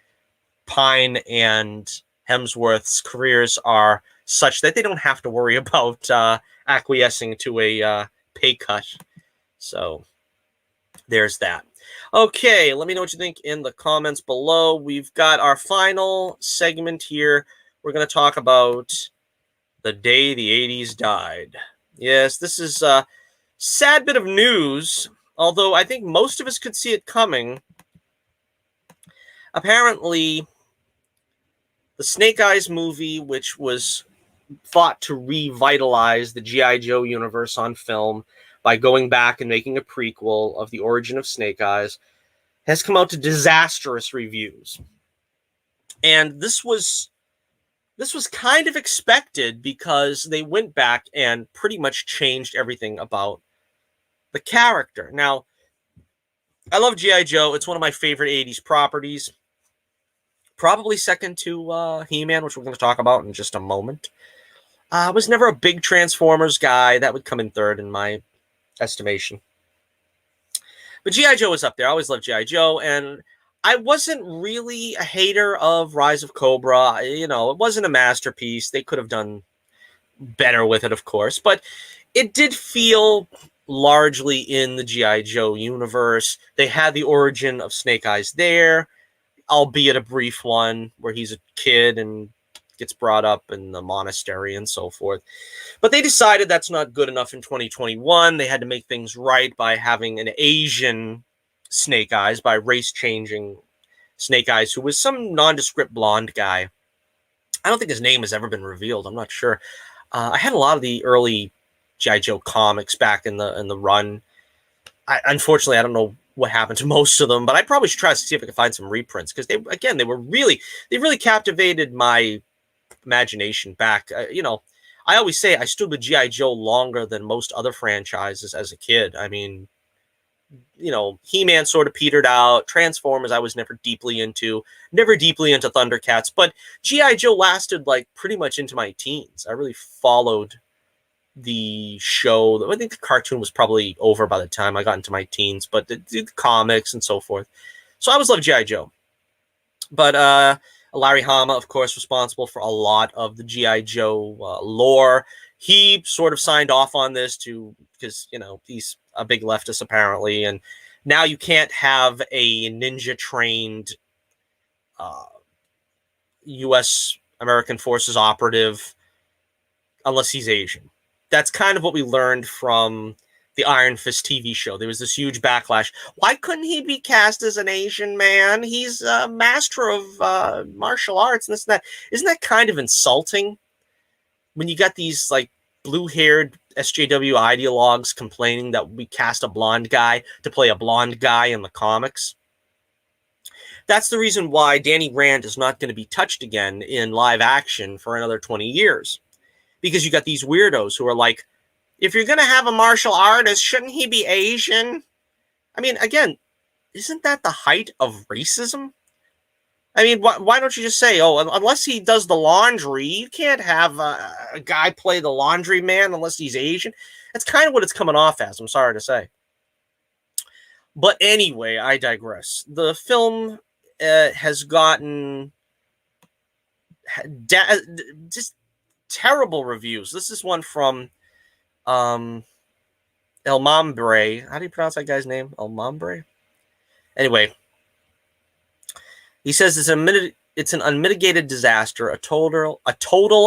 Pine and Hemsworth's careers are such that they don't have to worry about acquiescing to a pay cut. So there's that. Okay, let me know what you think in the comments below. We've got our final segment here. We're going to talk about the day the 80s died. Yes, this is a sad bit of news, although I think most of us could see it coming. Apparently, the Snake Eyes movie, which was thought to revitalize the G.I. Joe universe on film by going back and making a prequel of the origin of Snake Eyes, has come out to disastrous reviews. And this was kind of expected, because they went back and pretty much changed everything about the character. Now, I love G.I. Joe. It's one of my favorite 80s properties. Probably second to He-Man, which we're going to talk about in just a moment. I was never a big Transformers guy. That would come in third in my estimation. But G.I. Joe was up there. I always loved G.I. Joe, and I wasn't really a hater of Rise of Cobra. It wasn't a masterpiece. They could have done better with it, of course, but it did feel largely in the G.I. Joe universe. They had the origin of Snake Eyes there, albeit a brief one, where he's a kid and gets brought up in the monastery and so forth. But they decided that's not good enough in 2021. They had to make things right by having an Asian Snake Eyes, by race-changing Snake Eyes, who was some nondescript blonde guy. I don't think his name has ever been revealed. I'm not sure. I had a lot of the early G.I. Joe comics back in the run. Unfortunately, I don't know what happened to most of them, but I probably should try to see if I can find some reprints, because they really captivated my imagination back. I always say I stood with G.I. Joe longer than most other franchises as a kid. I mean, He-Man sort of petered out. Transformers I was never deeply into Thundercats, but G.I. Joe lasted like pretty much into my teens. I really followed the show. I think the cartoon was probably over by the time I got into my teens, but the comics and so forth. So I always loved G.I. Joe. But Larry Hama, of course, responsible for a lot of the G.I. Joe lore. He sort of signed off on this because, he's a big leftist apparently. And now you can't have a ninja-trained U.S. American Forces operative unless he's Asian. That's kind of what we learned from the Iron Fist TV show. There was this huge backlash. Why couldn't he be cast as an Asian man? He's a master of martial arts and this and that. Isn't that kind of insulting when you got these like blue-haired SJW ideologues complaining that we cast a blonde guy to play a blonde guy in the comics? That's the reason why Danny Rand is not going to be touched again in live action for another 20 years. Because you got these weirdos who are like, if you're going to have a martial artist, shouldn't he be Asian? I mean, again, isn't that the height of racism? I mean, why don't you just say, unless he does the laundry, you can't have a guy play the laundry man unless he's Asian? That's kind of what it's coming off as, I'm sorry to say. But anyway, I digress. The film has gotten just terrible reviews. This is one from El Mambre. How do you pronounce that guy's name? El Mambre? Anyway, he says it's an unmitigated disaster, a total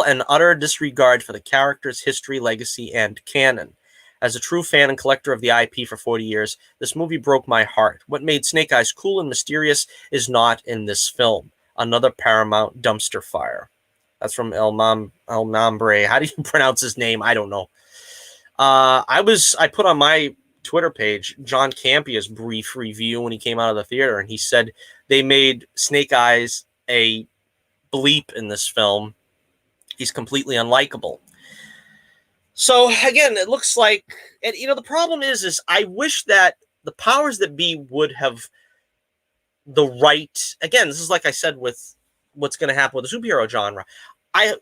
and utter disregard for the character's history, legacy, and canon. As a true fan and collector of the IP for 40 years, this movie broke my heart. What made Snake Eyes cool and mysterious is not in this film. Another Paramount dumpster fire. That's from El Mambre. How do you pronounce his name? I don't know. I put on my Twitter page John Campia's brief review when he came out of the theater, and he said they made Snake Eyes a bleep in this film. He's completely unlikable. So again, it looks like, and the problem is I wish that the powers that be would have the right. Again, this is like I said with what's going to happen with the superhero genre.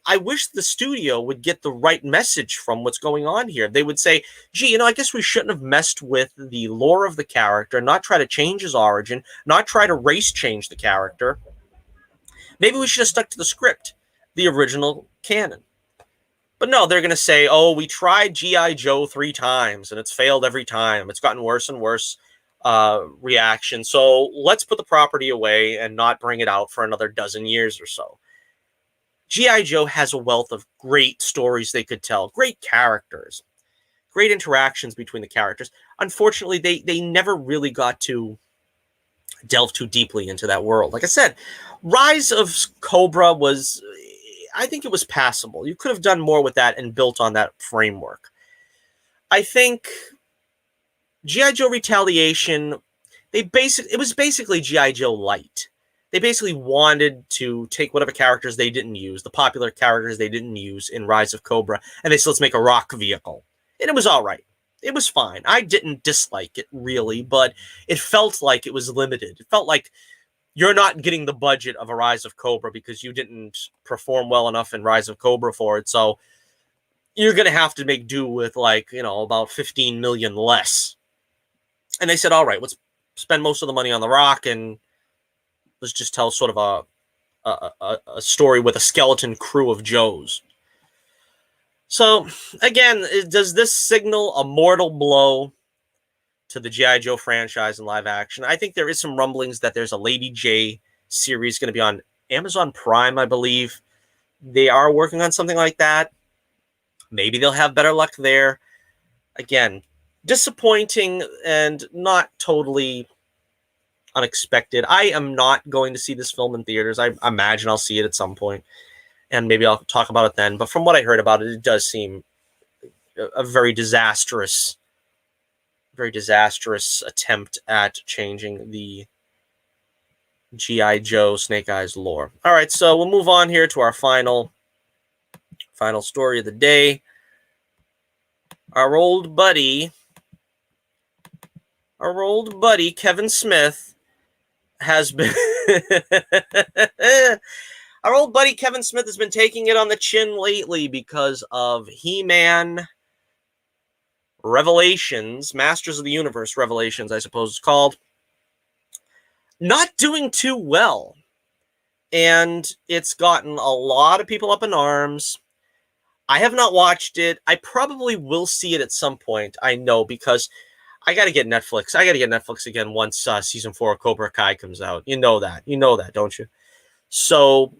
I wish the studio would get the right message from what's going on here. They would say, gee, I guess we shouldn't have messed with the lore of the character, not try to change his origin, not try to race change the character. Maybe we should have stuck to the script, the original canon. But no, they're going to say, we tried G.I. Joe 3 times, and it's failed every time. It's gotten worse and worse reaction. So let's put the property away and not bring it out for another dozen years or so. G.I. Joe has a wealth of great stories they could tell, great characters, great interactions between the characters. Unfortunately, they never really got to delve too deeply into that world. Like I said, Rise of Cobra I think it was passable. You could have done more with that and built on that framework. I think G.I. Joe Retaliation, it was basically G.I. Joe Light. They basically wanted to take whatever characters they didn't use, the popular characters they didn't use in Rise of Cobra, and they said, let's make a rock vehicle. And it was all right. It was fine. I didn't dislike it, really, but it felt like it was limited. It felt like you're not getting the budget of a Rise of Cobra because you didn't perform well enough in Rise of Cobra for it, so you're going to have to make do with, about 15 million less. And they said, all right, let's spend most of the money on the rock and let's just tell sort of a story with a skeleton crew of Joes. So, again, does this signal a mortal blow to the G.I. Joe franchise in live action? I think there is some rumblings that there's a Lady J series going to be on Amazon Prime, I believe. They are working on something like that. Maybe they'll have better luck there. Again, disappointing and not totally unexpected. I am not going to see this film in theaters. I imagine I'll see it at some point. and maybe I'll talk about it then. But from what I heard about it, it does seem a very disastrous attempt at changing the G.I. Joe Snake Eyes lore. All right, so we'll move on here to our final story of the day. Our old buddy Kevin Smith has been our old buddy Kevin Smith has been taking it on the chin lately because of He-Man Revelations, Masters of the Universe Revelations, I suppose it's called. Not doing too well. And it's gotten a lot of people up in arms. I have not watched it. I probably will see it at some point. I know, because I got to get Netflix. I got to get Netflix again once season 4 of Cobra Kai comes out. You know that. You know that, don't you? So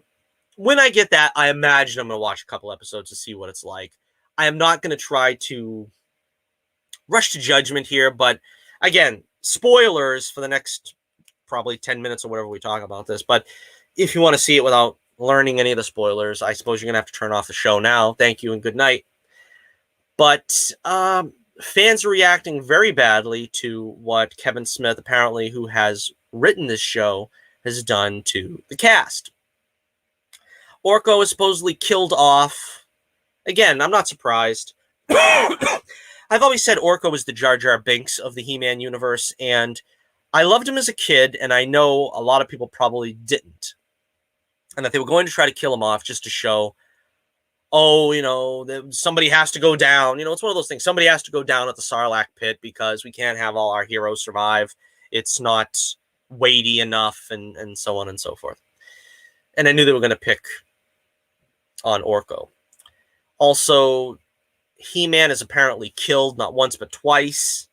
when I get that, I imagine I'm going to watch a couple episodes to see what it's like. I am not going to try to rush to judgment here, but again, spoilers for the next probably 10 minutes or whatever we talk about this. But if you want to see it without learning any of the spoilers, I suppose you're going to have to turn off the show now. Thank you and good night. But fans are reacting very badly to what Kevin Smith, apparently, who has written this show, has done to the cast. Orko is supposedly killed off. Again, I'm not surprised. I've always said Orko is the Jar Jar Binks of the He-Man universe, and I loved him as a kid, and I know a lot of people probably didn't. And that they were going to try to kill him off just to show, oh, you know, somebody has to go down. You know, it's one of those things. Somebody has to go down at the Sarlacc pit because we can't have all our heroes survive. It's not weighty enough, and so on and so forth. And I knew they were going to pick on Orko. Also, He-Man is apparently killed not once but twice.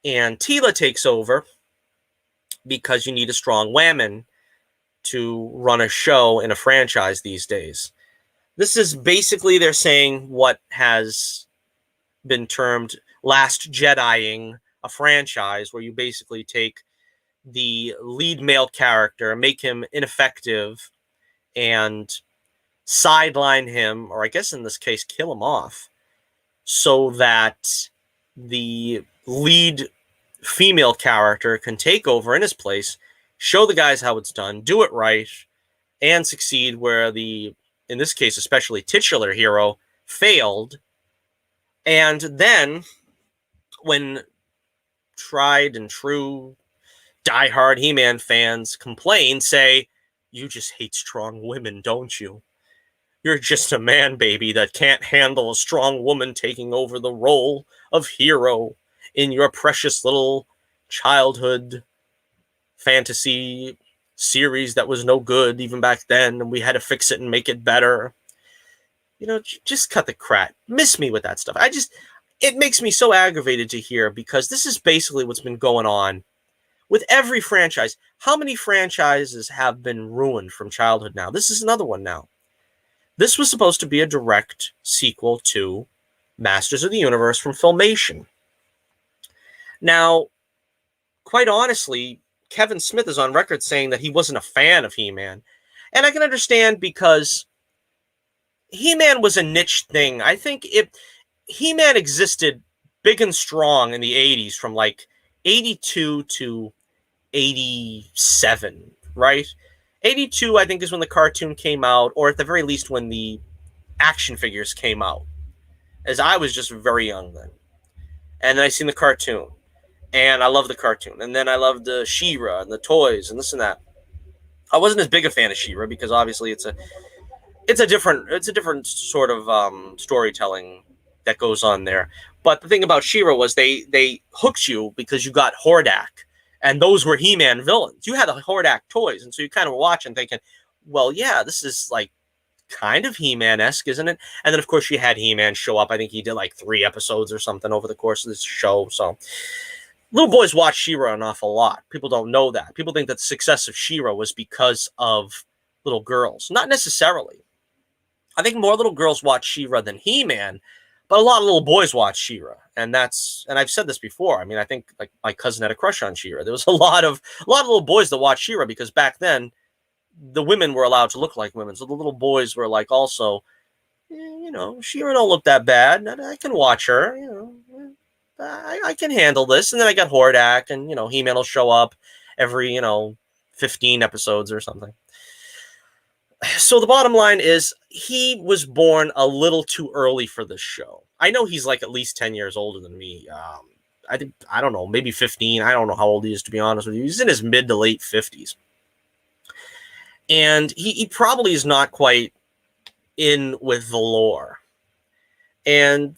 And Teela takes over because you need a strong woman to run a show in a franchise these days. This is basically, they're saying, what has been termed Last Jedi-ing a franchise, where you basically take the lead male character, make him ineffective, and sideline him, or I guess in this case, kill him off, so that the lead female character can take over in his place, show the guys how it's done, do it right, and succeed where the, in this case, especially titular hero, failed. And then, when tried and true, diehard He-Man fans complain, say, you just hate strong women, don't you? You're just a man baby that can't handle a strong woman taking over the role of hero in your precious little childhood fantasy series that was no good even back then, and we had to fix it and make it better. You know, just cut the crap. Miss me with that stuff. It makes me so aggravated to hear, because this is basically what's been going on with every franchise. How many franchises have been ruined from childhood now? This is another one now. This was supposed to be a direct sequel to Masters of the Universe from Filmation. Now, quite honestly, Kevin Smith is on record saying that he wasn't a fan of He-Man. And I can understand, because He-Man was a niche thing. I think He-Man existed big and strong in the 80s, from like 82 to 87, right? 82, I think, is when the cartoon came out, or at the very least when the action figures came out, as I was just very young then. And then I seen the cartoon, and I loved the cartoon. And then I loved the She-Ra and the toys and this and that. I wasn't as big a fan of She-Ra, because obviously it's a different sort of storytelling that goes on there. But the thing about She-Ra was they hooked you because you got Hordak, and those were He-Man villains. You had the Hordak toys, and so you kind of were watching thinking, well, yeah, this is like kind of He-Man-esque, isn't it? And then, of course, you had He-Man show up. I think he did like 3 episodes or something over the course of this show. So little boys watch She-Ra an awful lot. People don't know that. People think that the success of She-Ra was because of little girls. Not necessarily. I think more little girls watch She-Ra than He-Man, but a lot of little boys watch She-Ra. And I've said this before. I mean, I think like my cousin had a crush on She-Ra. There was a lot of little boys that watched She-Ra, because back then the women were allowed to look like women. So the little boys were like, also, She-Ra don't look that bad. I can watch her. I can handle this. And then I got Hordak, and He-Man will show up every 15 episodes or something. So the bottom line is he was born a little too early for this show. I know he's like at least 10 years older than me. I don't know, maybe 15. I don't know how old he is, to be honest with you. He's in his mid to late 50s. And he probably is not quite in with the lore. And,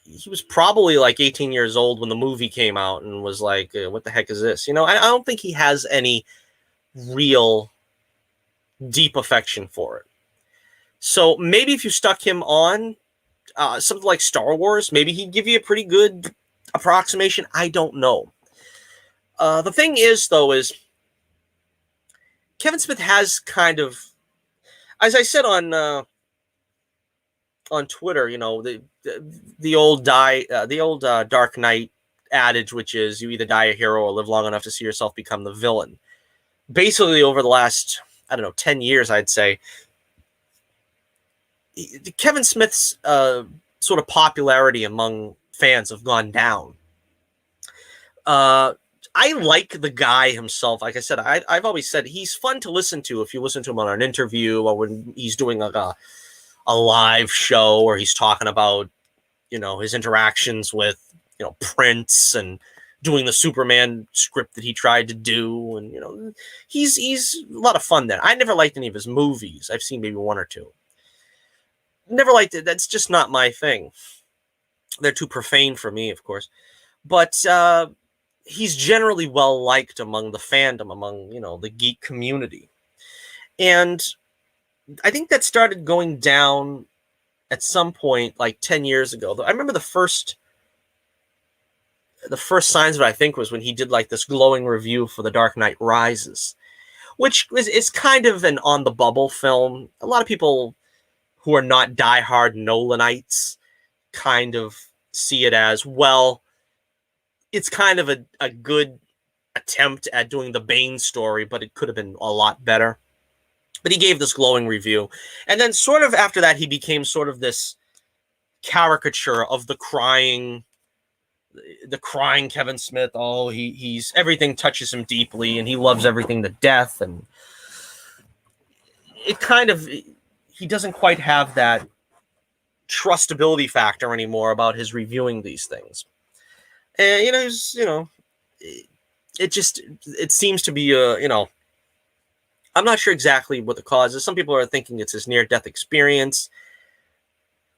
he was probably like 18 years old when the movie came out and was like, what the heck is this? I don't think he has any real deep affection for it. So maybe if you stuck him on something like Star Wars, maybe he'd give you a pretty good approximation. I don't know. The thing is, though, is Kevin Smith has kind of, as I said on Twitter, the old Dark Knight adage, which is you either die a hero or live long enough to see yourself become the villain. Basically, over the last 10 years, I'd say, Kevin Smith's sort of popularity among fans have gone down. I like the guy himself. Like I said, I've always said he's fun to listen to if you listen to him on an interview or when he's doing like a live show or he's talking about, his interactions with, Prince and doing the Superman script that he tried to do. And, he's a lot of fun there. I never liked any of his movies. I've seen maybe one or two. Never liked it. That's just not my thing. They're too profane for me, of course. But he's generally well-liked among the fandom, among, the geek community. And I think that started going down at some point, like 10 years ago. I remember the first signs of it, I think, was when he did like this glowing review for The Dark Knight Rises, which is kind of an on-the-bubble film. A lot of people who are not diehard Nolanites kind of see it as, well, it's kind of a good attempt at doing the Bane story, but it could have been a lot better. But he gave this glowing review. And then sort of after that, he became sort of this caricature of the crying Kevin Smith. Oh, he's everything touches him deeply and he loves everything to death. And it kind of, he doesn't quite have that trustability factor anymore about his reviewing these things. And, it seems to be I'm not sure exactly what the cause is. Some people are thinking it's his near-death experience.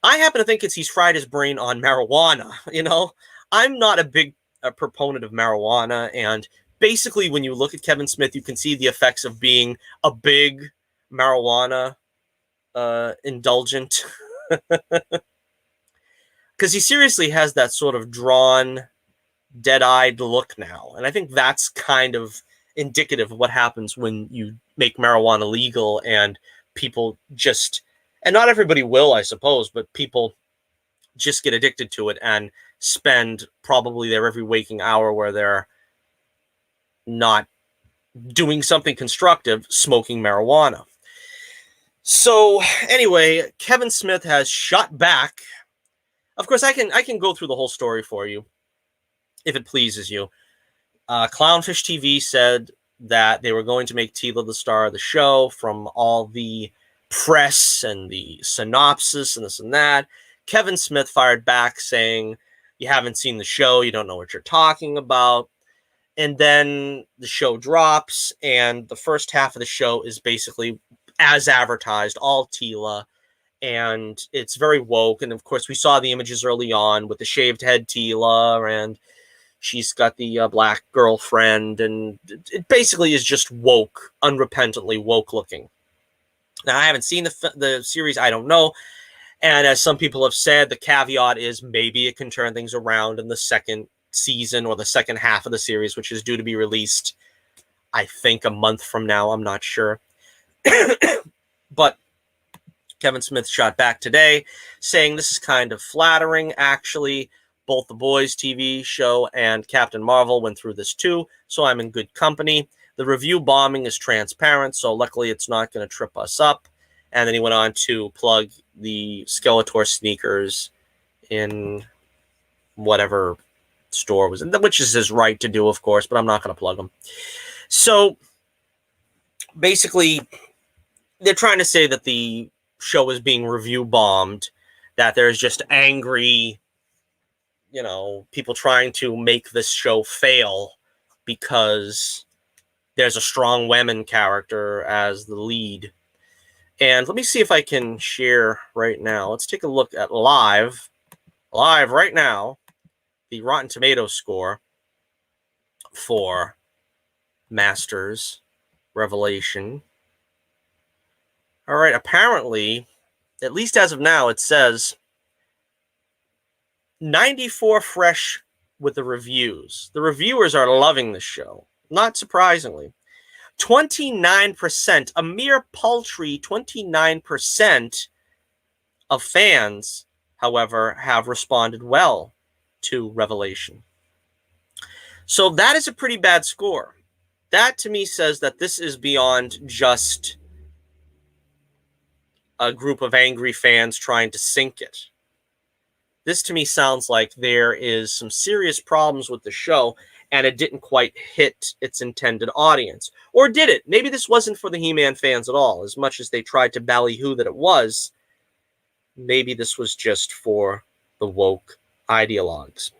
I happen to think he's fried his brain on marijuana. I'm not a big proponent of marijuana, and basically when you look at Kevin Smith, you can see the effects of being a big marijuana indulgent. Because he seriously has that sort of drawn, dead-eyed look now. And I think that's kind of indicative of what happens when you make marijuana legal and people just, and not everybody will, I suppose, but people just get addicted to it and spend probably their every waking hour where they're not doing something constructive, smoking marijuana. So anyway, Kevin Smith has shot back. Of course, I can go through the whole story for you if it pleases you. Clownfish TV said that they were going to make Teela the star of the show from all the press and the synopsis and this and that. Kevin Smith fired back saying, you haven't seen the show, you don't know what you're talking about. And then the show drops, and the first half of the show is basically as advertised, all Teela, and it's very woke. And of course, we saw the images early on with the shaved head Teela, and she's got the black girlfriend, and it basically is just woke, unrepentantly woke looking. Now, I haven't seen the series, I don't know. And as some people have said, the caveat is maybe it can turn things around in the second season or the second half of the series, which is due to be released, I think, a month from now. I'm not sure. But Kevin Smith shot back today saying this is kind of flattering, actually. Both the Boys TV show and Captain Marvel went through this too, so I'm in good company. The review bombing is transparent, so luckily it's not going to trip us up. And then he went on to plug the Skeletor sneakers in whatever store was in, which is his right to do, of course, but I'm not going to plug them. So basically, they're trying to say that the show is being review bombed, that there's just angry, people trying to make this show fail because there's a strong women character as the lead. And let me see if I can share right now. Let's take a look at live right now, the Rotten Tomatoes score for Masters Revelation. All right, apparently, at least as of now, it says 94 fresh with the reviews. The reviewers are loving the show, not surprisingly. 29%, a mere paltry 29% of fans, however, have responded well to Revelation. So that is a pretty bad score. That, to me, says that this is beyond just a group of angry fans trying to sink it. This, to me, sounds like there is some serious problems with the show, and it didn't quite hit its intended audience. Or did it? Maybe this wasn't for the He-Man fans at all, as much as they tried to ballyhoo that it was. Maybe this was just for the woke ideologues.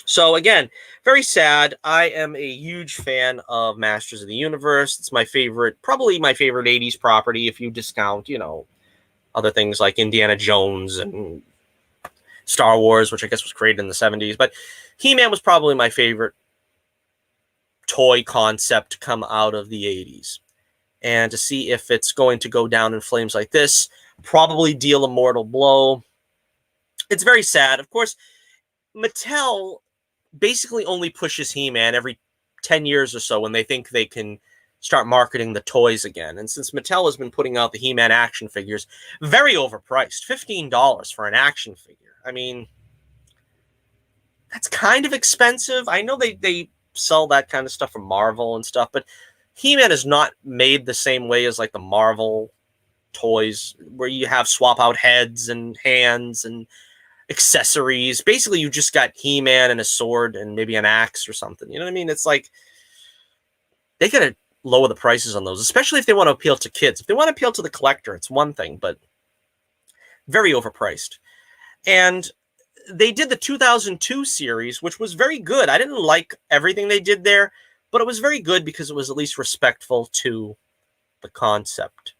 So again, very sad. I am a huge fan of Masters of the Universe. It's my favorite, probably my favorite 80s property, if you discount, other things like Indiana Jones and Star Wars, which I guess was created in the 70s. But He-Man was probably my favorite toy concept to come out of the 80s. And to see if it's going to go down in flames like this, probably deal a mortal blow. It's very sad. Of course, Mattel basically only pushes He-Man every 10 years or so when they think they can start marketing the toys again. And since Mattel has been putting out the He-Man action figures, very overpriced, $15 for an action figure. I mean, that's kind of expensive. I know they sell that kind of stuff from Marvel and stuff, but He-Man is not made the same way as like the Marvel toys where you have swap out heads and hands and accessories. Basically, you just got He-Man and a sword and maybe an axe or something. You know what I mean? It's like they gotta lower the prices on those, especially if they want to appeal to kids. If they want to appeal to the collector, it's one thing, but very overpriced. And they did the 2002 series, which was very good. I didn't like everything they did there, but it was very good because it was at least respectful to the concept.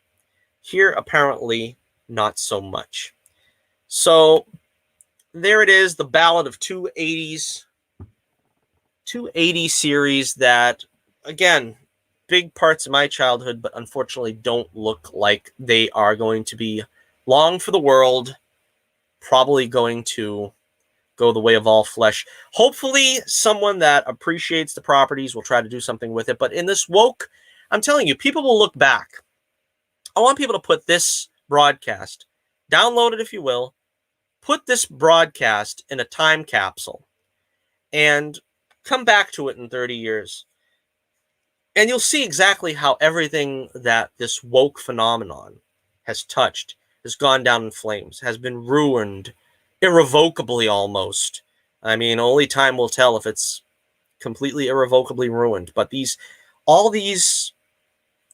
Here, apparently, not so much. So there it is, the Ballad of two 80s series that, again, big parts of my childhood, but unfortunately don't look like they are going to be long for the world. Probably going to go the way of all flesh. Hopefully, someone that appreciates the properties will try to do something with it. But in this woke, I'm telling you, people will look back. I want people to put this broadcast, download it if you will, put this broadcast in a time capsule and come back to it in 30 years. And you'll see exactly how everything that this woke phenomenon has touched has gone down in flames, has been ruined irrevocably almost. I mean, only time will tell if it's completely irrevocably ruined. But all these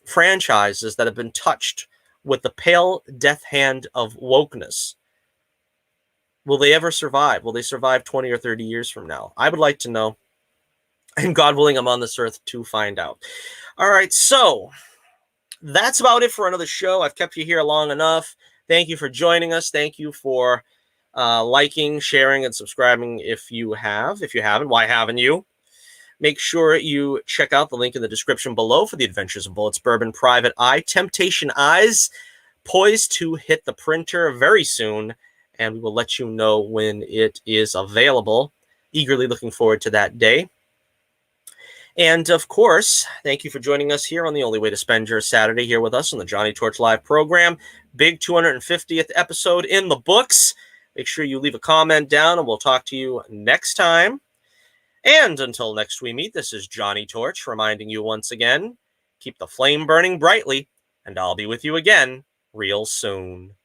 franchises that have been touched with the pale death hand of wokeness, will they ever survive? Will they survive 20 or 30 years from now? I would like to know. And God willing, I'm on this earth to find out. All right, so that's about it for another show. I've kept you here long enough. Thank you for joining us. Thank you for liking, sharing, and subscribing if you have. If you haven't, why haven't you? Make sure you check out the link in the description below for The Adventures of Bullets Bourbon Private Eye. Temptation Eyes, poised to hit the printer very soon, and we will let you know when it is available. Eagerly looking forward to that day. And, of course, thank you for joining us here on The Only Way to Spend Your Saturday here with us on the Johnnie Torch Live program. Big 250th episode in the books. Make sure you leave a comment down, and we'll talk to you next time. And until next we meet, this is Johnnie Torch reminding you once again, keep the flame burning brightly, and I'll be with you again real soon.